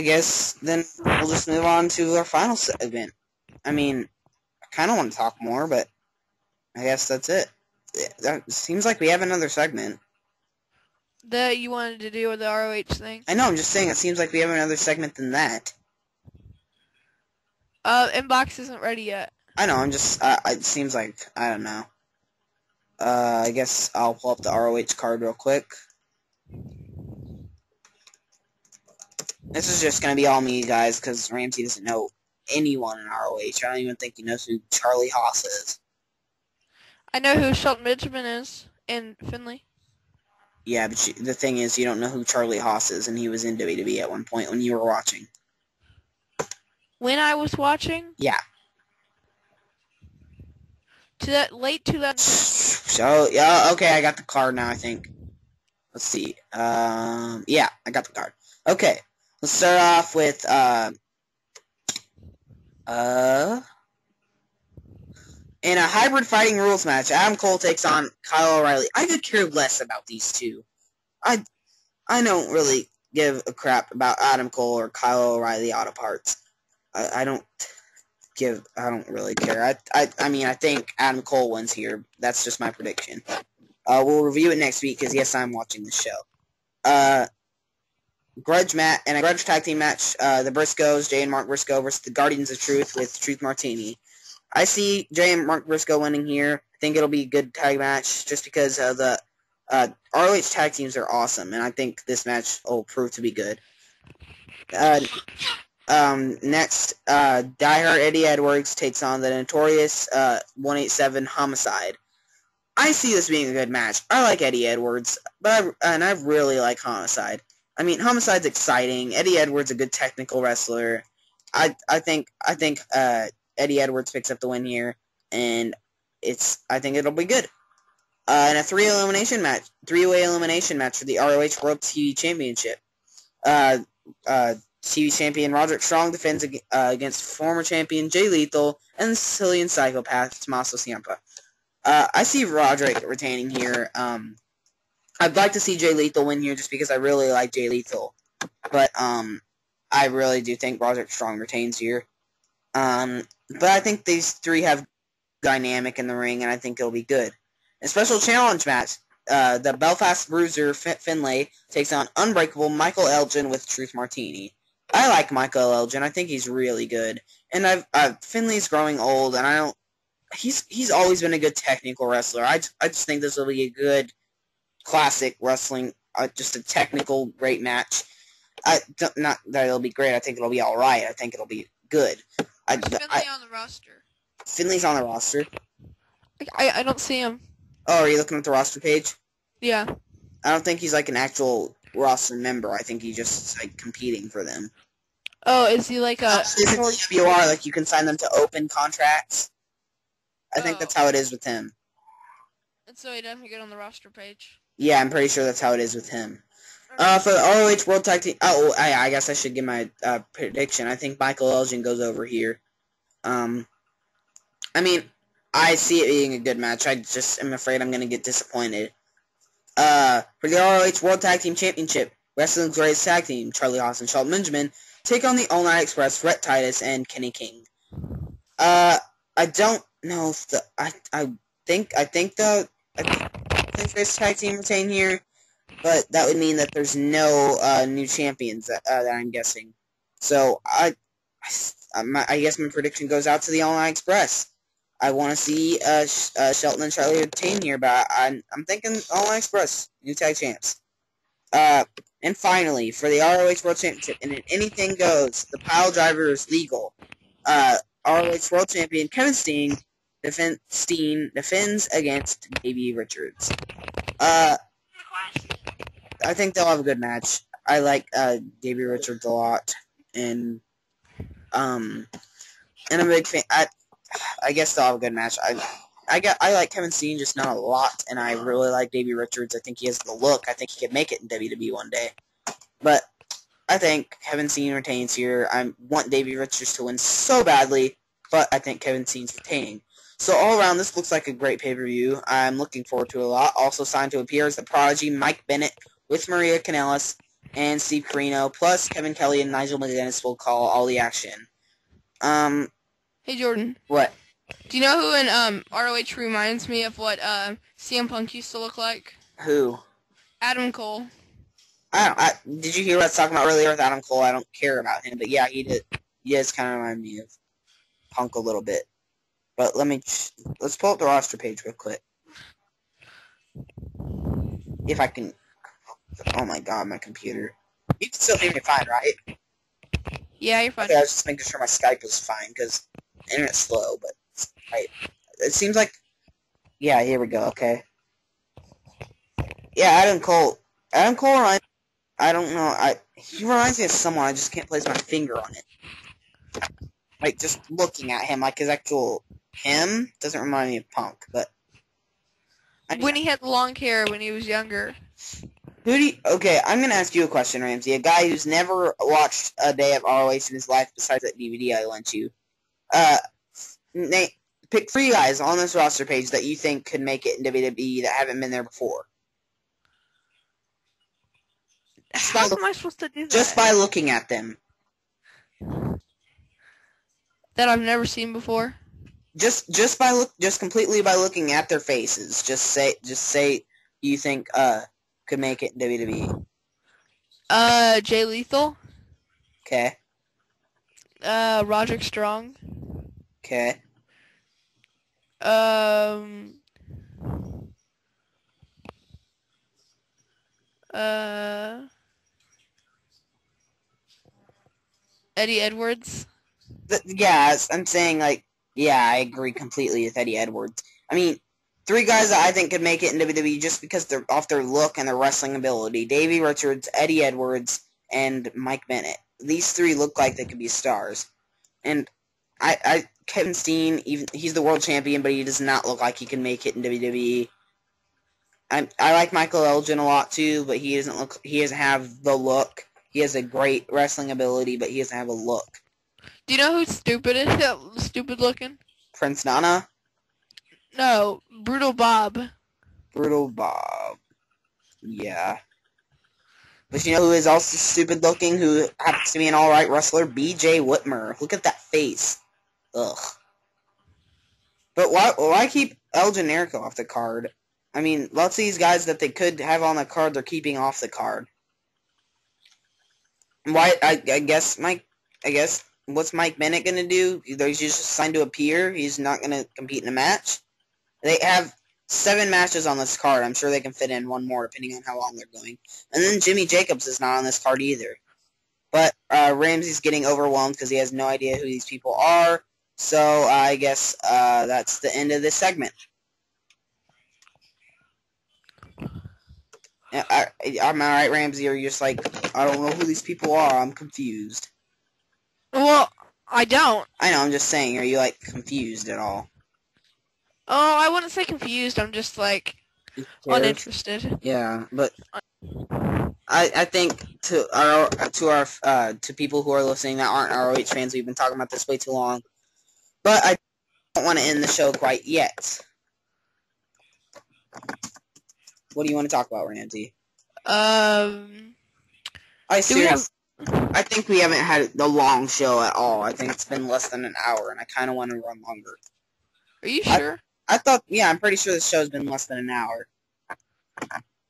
guess then we'll just move on to our final segment. I mean, I kind of want to talk more, but I guess that's it. That seems like we have another segment. That you wanted to do with the ROH thing? I know, I'm just saying it seems like we have another segment than that. Inbox isn't ready yet. I know, I'm just, it seems like, I don't know. I guess I'll pull up the ROH card real quick. This is just gonna be all me, guys, because Ramsey doesn't know anyone in ROH. I don't even think he knows who Charlie Haas is. I know who Shelton Benjamin is in Finley. Yeah, but the thing is, you don't know who Charlie Haas is, and he was in WWE at one point when you were watching. When I was watching? Yeah. To that late 2000. So, yeah, okay, I got the card now, I think. Let's see. Yeah, I got the card. Okay, let's start off with, in a hybrid fighting rules match, Adam Cole takes on Kyle O'Reilly. I could care less about these two. I don't really give a crap about Adam Cole or Kyle O'Reilly auto parts. I don't really care. I mean, I think Adam Cole wins here. That's just my prediction. We'll review it next week because, yes, I'm watching the show. Grudge tag team match, the Briscoes, Jay and Mark Briscoe versus the Guardians of Truth with Truth Martini. I see Jay and Mark Briscoe winning here. I think it'll be a good tag match just because the ROH tag teams are awesome, and I think this match will prove to be good. Next, Diehard Eddie Edwards takes on the Notorious 187 Homicide. I see this being a good match. I like Eddie Edwards, but I really like Homicide. I mean, Homicide's exciting. Eddie Edwards a good technical wrestler. I think Eddie Edwards picks up the win here, and I think it'll be good. In a three-way elimination match for the ROH World TV Championship. TV champion Roderick Strong defends against former champion Jay Lethal and the Sicilian psychopath Tommaso Ciampa. I see Roderick retaining here. I'd like to see Jay Lethal win here just because I really like Jay Lethal. But I really do think Roderick Strong retains here. But I think these three have dynamic in the ring, and I think it'll be good. A special challenge match. The Belfast Bruiser Finlay takes on Unbreakable Michael Elgin with Truth Martini. I like Michael Elgin. I think he's really good. And Finlay's growing old, and he's always been a good technical wrestler. I just think this will be a good classic wrestling, just a technical great match. Not that it'll be great. I think it'll be all right. I think it'll be good. Is Finlay on the roster? Finlay's on the roster. I don't see him. Oh, are you looking at the roster page? Yeah. I don't think he's like an actual roster member. I think he's just like competing for them. Oh, is he like a... Isn't PWR, like you can sign them to open contracts? I think that's how it is with him. And so he doesn't get on the roster page? Yeah, I'm pretty sure that's how it is with him. For the ROH World Tag Team... Oh, I guess I should give my prediction. I think Michael Elgin goes over here. I mean, I see it being a good match. I just am afraid I'm going to get disappointed. For the ROH World Tag Team Championship, Wrestling's Greatest Tag Team, Charlie Haas and Shelton Benjamin, take on the All Night Express, Rhett Titus, and Kenny King. I don't know if the I think the Face Tag Team retain here, but that would mean that there's no new champions that I'm guessing. So I guess my prediction goes out to the All Night Express. I want to see Shelton and Charlie retain here, but I'm thinking All Night Express, new tag champs. And finally, for the ROH World Championship, and anything goes, the pile driver is legal. ROH World Champion Kevin Steen defends against Davey Richards. I think they'll have a good match. I like Davey Richards a lot, and I'm a big fan. I guess they'll have a good match. I like Kevin Steen, just not a lot, and I really like Davey Richards. I think he has the look. I think he can make it in WWE one day. But I think Kevin Steen retains here. I want Davey Richards to win so badly, but I think Kevin Steen's retaining. So all around, this looks like a great pay-per-view. I'm looking forward to it a lot. Also signed to appear as the Prodigy, Mike Bennett, with Maria Kanellis and Steve Corino, plus Kevin Kelly and Nigel McGuinness will call all the action. Hey, Jordan. What? Do you know who in ROH reminds me of what CM Punk used to look like? Who? Adam Cole. Did you hear what I was talking about earlier with Adam Cole? I don't care about him, but yeah, he did. He does kind of remind me of Punk a little bit. But let's pull up the roster page real quick. If I can. Oh my god, my computer. You can still hear me fine, right? Yeah, you're fine. Okay, I was just making sure my Skype was fine, because the internet's slow, but right. It seems like... Yeah, here we go, okay. Yeah, Adam Cole. Adam Cole reminds... I don't know, he reminds me of someone, I just can't place my finger on it. Like, just looking at him, like his actual him doesn't remind me of Punk, but... When he had long hair when he was younger. Okay, I'm going to ask you a question, Ramsey. A guy who's never watched a day of ROH in his life besides that DVD I lent you. Pick 3 guys on this roster page that you think could make it in WWE that haven't been there before. How am I supposed to do that? Just by looking at them. That I've never seen before? Just completely by looking at their faces. Just say you think could make it in WWE. Jay Lethal. Okay. Roderick Strong. Okay. Eddie Edwards. Yeah, I'm saying, like, yeah, I agree completely with Eddie Edwards. I mean, 3 guys that I think could make it in WWE just because they're off their look and their wrestling ability. Davey Richards, Eddie Edwards, and Mike Bennett. These 3 look like they could be stars. And Kevin Steen, he's the world champion, but he does not look like he can make it in WWE. I like Michael Elgin a lot too, but he doesn't have the look. He has a great wrestling ability, but he doesn't have a look. Do you know who's stupid looking? Prince Nana? No, Brutal Bob. Brutal Bob. Yeah. But you know who is also stupid looking, who happens to be an alright wrestler? BJ Whitmer. Look at that face. Ugh. But why keep El Generico off the card? I mean, lots of these guys that they could have on the card, they're keeping off the card. Why? I guess what's Mike Bennett gonna do? He's just signed to appear. He's not gonna compete in a match. They have 7 matches on this card. I'm sure they can fit in one more depending on how long they're going. And then Jimmy Jacobs is not on this card either. But Ramsey's getting overwhelmed because he has no idea who these people are. So I guess that's the end of this segment. Am I right, Ramsey? Or are you just like, I don't know who these people are. I'm confused. Well, I don't. I know. I'm just saying. Are you like confused at all? Oh, I wouldn't say confused. I'm just like uninterested. Yeah, but I think to people who are listening that aren't ROH fans, we've been talking about this way too long. But I don't want to end the show quite yet. What do you want to talk about, Ramsey? I think we haven't had the long show at all. I think it's been less than an hour, and I kind of want to run longer. Are you sure? I thought, yeah, I'm pretty sure this show's been less than an hour.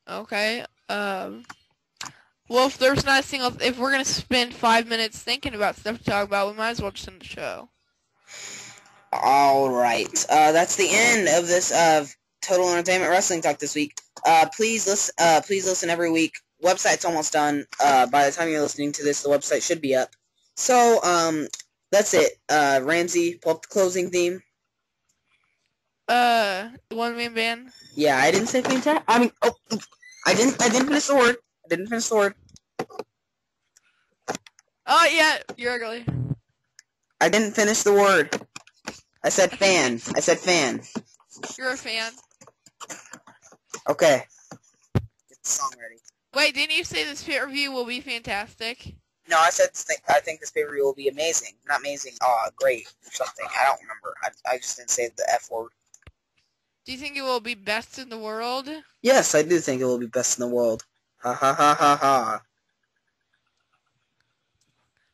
Okay. Well, if there's not a single, if we're gonna spend 5 minutes thinking about stuff to talk about, we might as well just end the show. All right. That's the end of this Total Entertainment Wrestling Talk this week. Please listen every week. Website's almost done. By the time you're listening to this, the website should be up. So, that's it. Ramsey, pull up the closing theme. One-man band. Yeah, I didn't say fantastic. I mean, I didn't finish the word. Oh, yeah, you're ugly. I didn't finish the word. I said fan. You're a fan. Okay. Get the song ready. Wait, didn't you say this pay-per-view will be fantastic? No, I said I think this pay-per-view will be amazing. Not amazing. Oh, great. Or something. I don't remember. I just didn't say the F word. Do you think it will be best in the world? Yes, I do think it will be best in the world. Ha ha ha ha ha.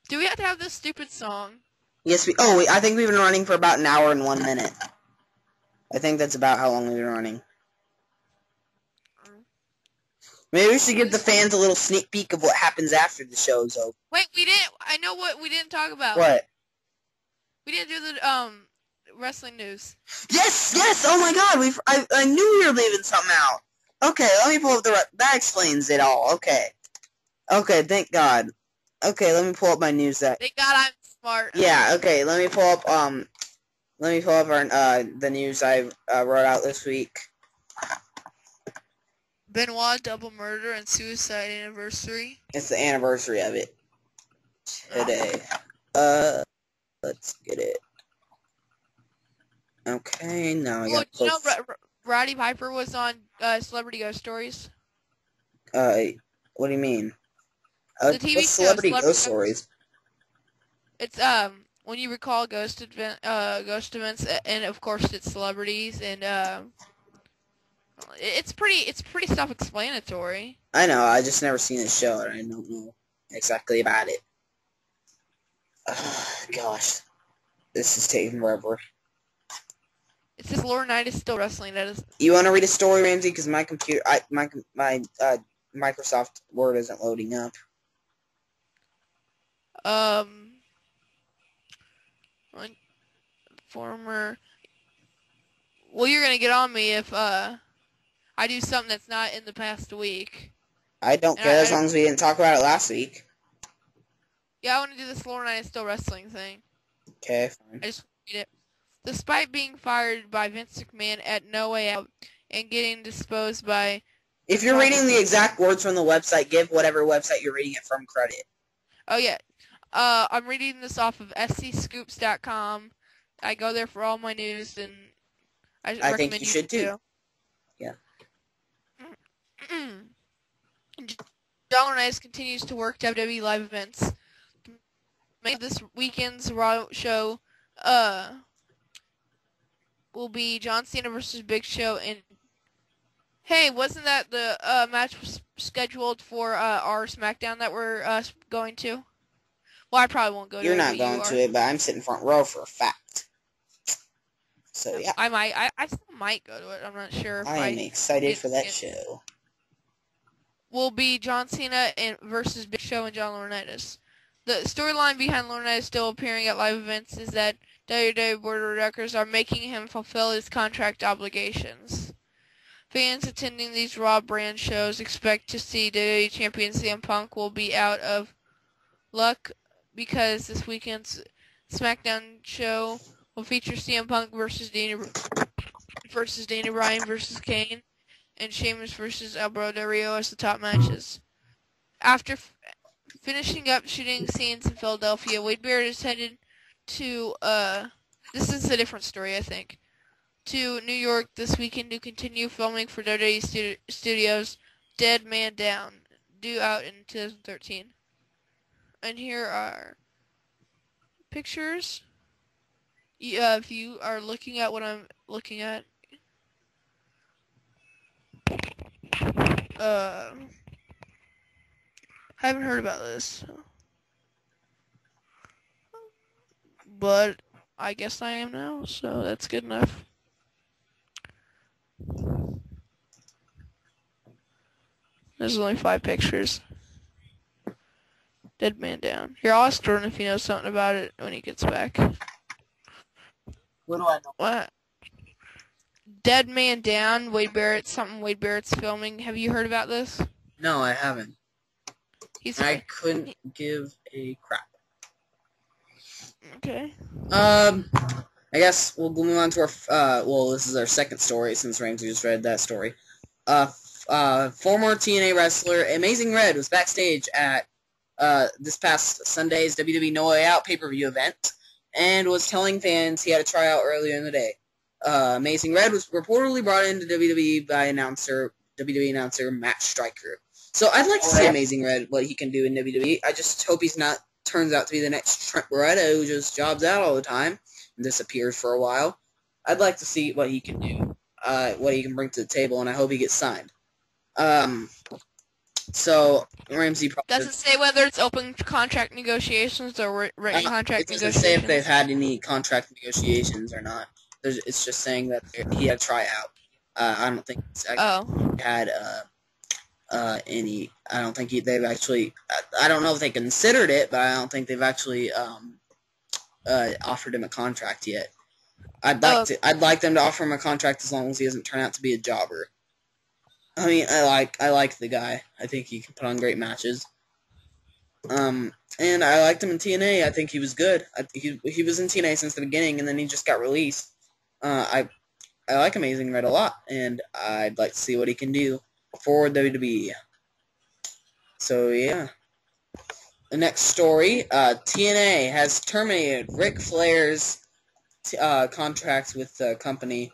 Do we have to have this stupid song? Yes, I think we've been running for about an hour and 1 minute. I think that's about how long we've been running. Maybe we should give the fans a little sneak peek of what happens after the show's over. Wait, I know what we didn't talk about. What? We didn't do the, wrestling news. Yes! Oh my god, I knew we were leaving something out. Okay, let me pull up that explains it all. Okay, thank God. Okay, let me pull up my news Thank God I'm smart. Yeah, okay, let me pull up our, the news I wrote out this week. Benoit double murder and suicide anniversary. It's the anniversary of it. Today. Let's get it. Okay, now I got you know Roddy Piper was on Celebrity Ghost Stories? What do you mean? The TV show, Celebrity Ghost Stories? It's, when you recall ghost events, and of course it's celebrities, and, it's pretty self-explanatory. I know, I just never seen the show, and I don't know exactly about it. Gosh. This is taking forever. It says Laurinaitis still wrestling. That is. You want to read a story, Ramsey? Because my computer, my Microsoft Word isn't loading up. Former. Well, you're gonna get on me if I do something that's not in the past week. I don't care as long as we didn't talk about it last week. Yeah, I want to do this Laurinaitis still wrestling thing. Okay, fine. I just read it. Despite being fired by Vince McMahon at No Way Out and getting disposed by... If you're reading the exact words from the website, give whatever website you're reading it from credit. Oh, yeah. I'm reading this off of SCScoops.com. I go there for all my news, and I think you should too. Yeah. John Laurinaitis continues to work WWE live events. This weekend's Raw show will be John Cena versus Big Show, and hey, wasn't that the match scheduled for our SmackDown that we're going to? Well, I probably won't go to it. You're not going to it, but I'm sitting front row for a fact. So yeah. I still might go to it. I'm not sure if I am excited for that show. Will be John Cena versus Big Show and John Laurinaitis. The storyline behind Laurinaitis still appearing at live events is that WWE Board of Directors are making him fulfill his contract obligations. Fans attending these Raw brand shows expect to see WWE Champion CM Punk will be out of luck because this weekend's SmackDown show will feature CM Punk versus Daniel Bryan versus Kane, and Sheamus versus Alberto Del Rio as the top matches. After finishing up shooting scenes in Philadelphia, Wade Barrett is headed to, this is a different story, I think, to New York this weekend to continue filming for WWE Studios' Dead Man Down, due out in 2013. And here are pictures. If you are looking at what I'm looking at, I haven't heard about this, but I guess I am now, so that's good enough. There's only 5 pictures. Dead Man Down. Here, I'll ask Jordan if he knows something about it when he gets back. What do I know? What? Dead Man Down, Wade Barrett, something Wade Barrett's filming. Have you heard about this? No, I haven't. I couldn't give a crap. Okay. I guess we'll move on to our, well, this is our second story since Ramsey just read that story. Former TNA wrestler Amazing Red was backstage at, this past Sunday's WWE No Way Out pay-per-view event and was telling fans he had a tryout earlier in the day. Amazing Red was reportedly brought into WWE by WWE announcer Matt Striker. So I'd like to see Amazing Red, what he can do in WWE. I just hope he's not turns out to be the next Trent Beretta who just jobs out all the time and disappears for a while. I'd like to see what he can do, what he can bring to the table, and I hope he gets signed. So Ramsey probably doesn't say whether it's open contract negotiations or written contract negotiations. It doesn't say if they've had any contract negotiations or not. It's just saying that he had a tryout. I don't think it's actually had any. I don't think they've actually. I don't know if they considered it, but I don't think they've actually offered him a contract yet. I'd like them to offer him a contract as long as he doesn't turn out to be a jobber. I mean, I like the guy. I think he can put on great matches. And I liked him in TNA. I think he was good. He was in TNA since the beginning, and then he just got released. I like Amazing Red a lot, and I'd like to see what he can do for WWE. So yeah. The next story, TNA has terminated Ric Flair's contract with the company.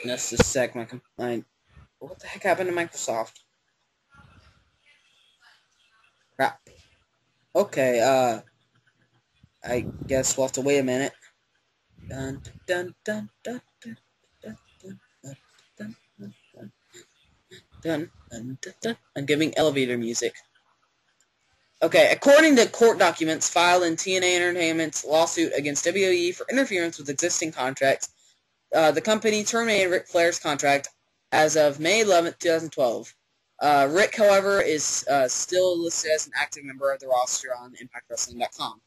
Just a sec, what the heck happened to Microsoft? Crap. Okay, I guess we'll have to wait a minute. Dun, dun, dun, dun, dun, dun, dun, dun, dun, dun, dun, dun, dun, dun. I'm giving elevator music. Okay, according to court documents filed in TNA Entertainment's lawsuit against WWE for interference with existing contracts, the company terminated Ric Flair's contract as of May 11th, 2012. Ric, however, is still listed as an active member of the roster on ImpactWrestling.com.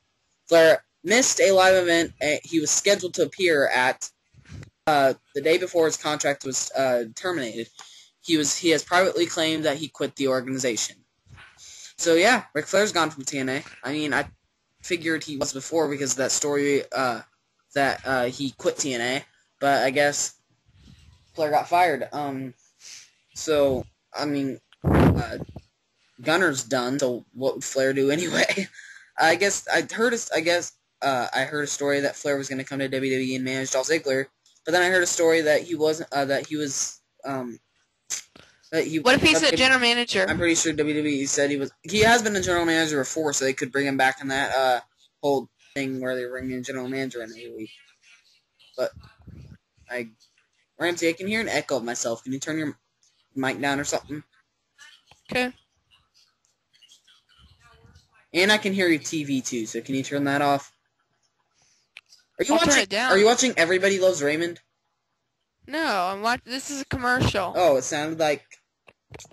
Flair missed a live event he was scheduled to appear at the day before his contract was terminated. He has privately claimed that he quit the organization. So yeah, Ric Flair's gone from TNA. I mean, I figured he was before because of that story that he quit TNA. But I guess Flair got fired. So, I mean, Gunner's done, so what would Flair do anyway? I heard a story that Flair was going to come to WWE and manage Dolph Ziggler, but then I heard a story that he wasn't, that he was, what if he's a general manager? I'm pretty sure WWE said he has been a general manager before, so they could bring him back in that, whole thing where they bring in a general manager in every week. But, Ramsey, I can hear an echo of myself. Can you turn your mic down or something? Okay. And I can hear your TV too, so can you turn that off? Turn it down. Are you watching Everybody Loves Raymond? No, I'm watching. This is a commercial. Oh, it sounded like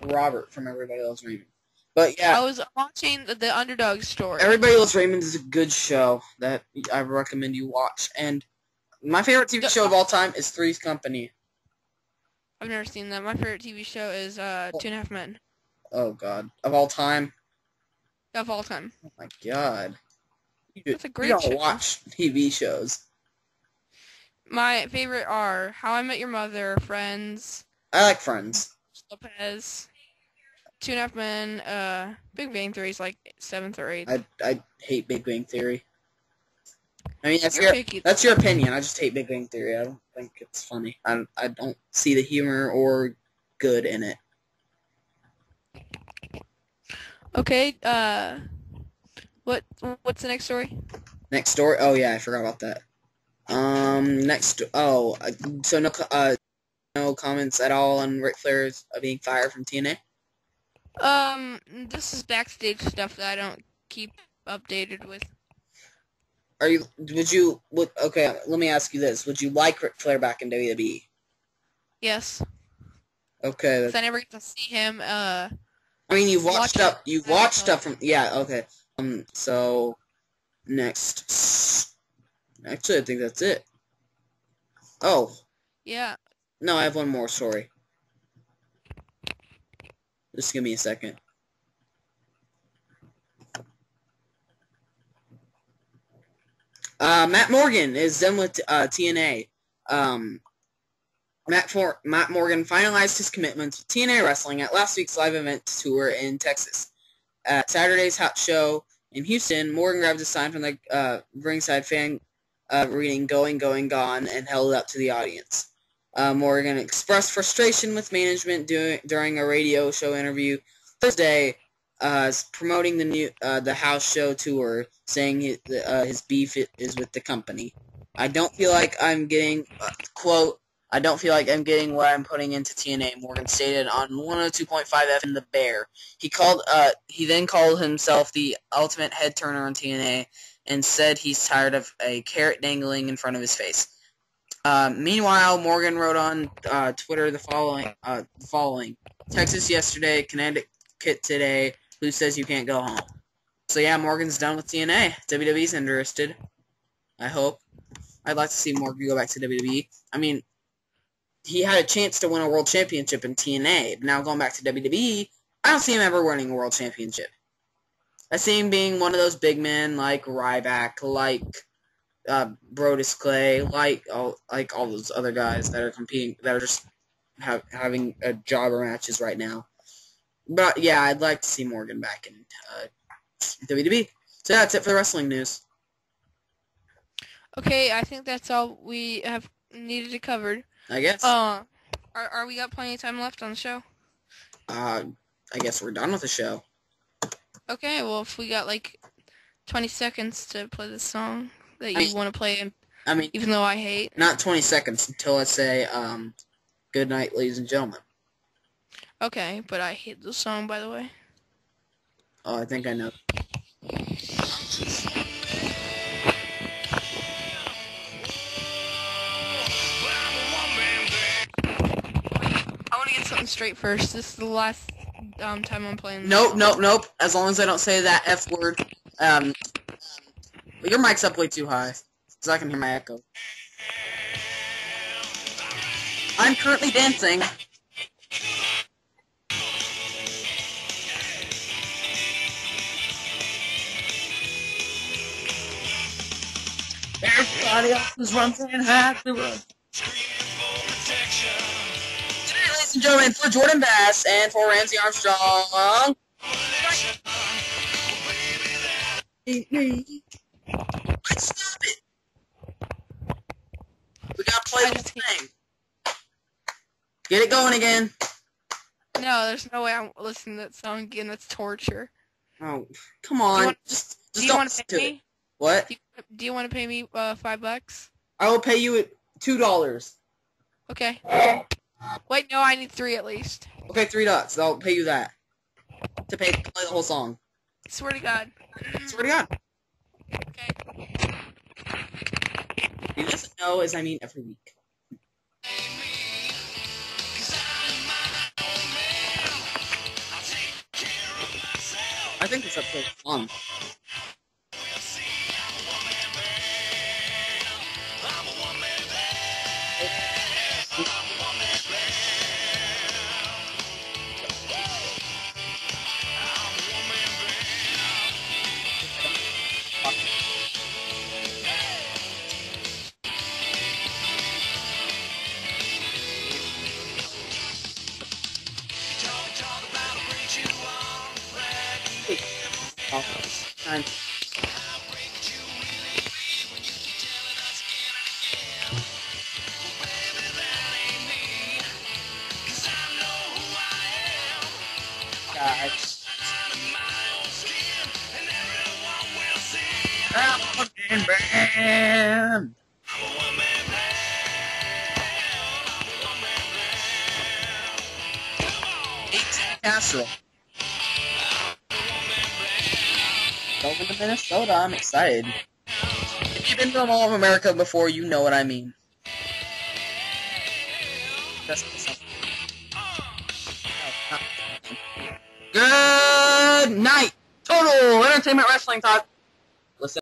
Robert from Everybody Loves Raymond. But yeah, I was watching the Underdog story. Everybody Loves Raymond is a good show that I recommend you watch. And my favorite TV show of all time is Three's Company. I've never seen that. My favorite TV show is Two and a Half Men. Oh God, of all time. Of all time. Oh my God. That's a great show. show. You don't watch TV shows. My favorite are How I Met Your Mother, Friends. I like Friends. Lopez, Two and a Half Men, Big Bang Theory is like 7th or 8th. I hate Big Bang Theory. I mean, that's your opinion. I just hate Big Bang Theory. I don't think it's funny. I don't see the humor or good in it. Okay, what's the next story? Next story? Oh yeah, I forgot about that. So no comments at all on Ric Flair's being fired from TNA? This is backstage stuff that I don't keep updated with. Okay, let me ask you this. Would you like Ric Flair back in WWE? Yes. Okay. Because I never get to see him. I mean, you've watched stuff from. Yeah. Okay. So next. Actually, I think that's it. Oh. Yeah. No, I have one more. Sorry. Just give me a second. Matt Morgan is done with TNA. Matt Morgan finalized his commitment to TNA Wrestling at last week's live event tour in Texas. At Saturday's Hot Show in Houston, Morgan grabbed a sign from the ringside fan reading "Going, Going, Gone" and held it up to the audience. Morgan expressed frustration with management during a radio show interview Thursday, promoting the house show tour, saying his beef is with the company. I don't feel like I'm getting quote. I don't feel like I'm getting what I'm putting into TNA, Morgan stated on 102.5 FM The Bear. He then called himself the ultimate head turner on TNA and said he's tired of a carrot dangling in front of his face. Meanwhile, Morgan wrote on Twitter the following: Texas yesterday, Connecticut today, who says you can't go home? So yeah, Morgan's done with TNA. WWE's interested. I hope. I'd like to see Morgan go back to WWE. I mean, he had a chance to win a world championship in TNA. Now going back to WWE, I don't see him ever winning a world championship. I see him being one of those big men like Ryback, like Brodus Clay, like all those other guys that are competing, that are just having jobber matches right now. But yeah, I'd like to see Morgan back in WWE. So that's it for the wrestling news. Okay, I think that's all we have needed to cover. I guess. Are we got plenty of time left on the show? I guess we're done with the show. Okay, well, if we got like 20 seconds to play this song that you want to play, even though I hate. Not 20 seconds until I say, good night, ladies and gentlemen. Okay, but I hate the song, by the way. Oh, I think I know. I want to get something straight first. This is the last time I'm playing this. Nope. As long as I don't say that F word. Your mic's up way too high, so I can hear my echo. I'm currently dancing. Everybody else is running, have to run. Ladies and gentlemen, for Jordan Bass and for Ramsey Armstrong. Let's stop it. We gotta play this thing. Get it going again. No, there's no way I'm listening to that song again. That's torture. Oh, come on. Just don't listen to it. What? Do you want to pay me $5? I will pay you $2. Okay. Wait, no, I need 3 at least. Okay, $3. I'll pay you that to play the whole song. Swear to God. Swear to God. Okay. He doesn't know, as I mean every week. I think this episode's fun. Time. Guys. I'm a one-man band. Castle. Over to Minnesota, I'm excited. If you've been to the Mall of America before, you know what I mean. That's something. Good night. Total Entertainment Wrestling Talk.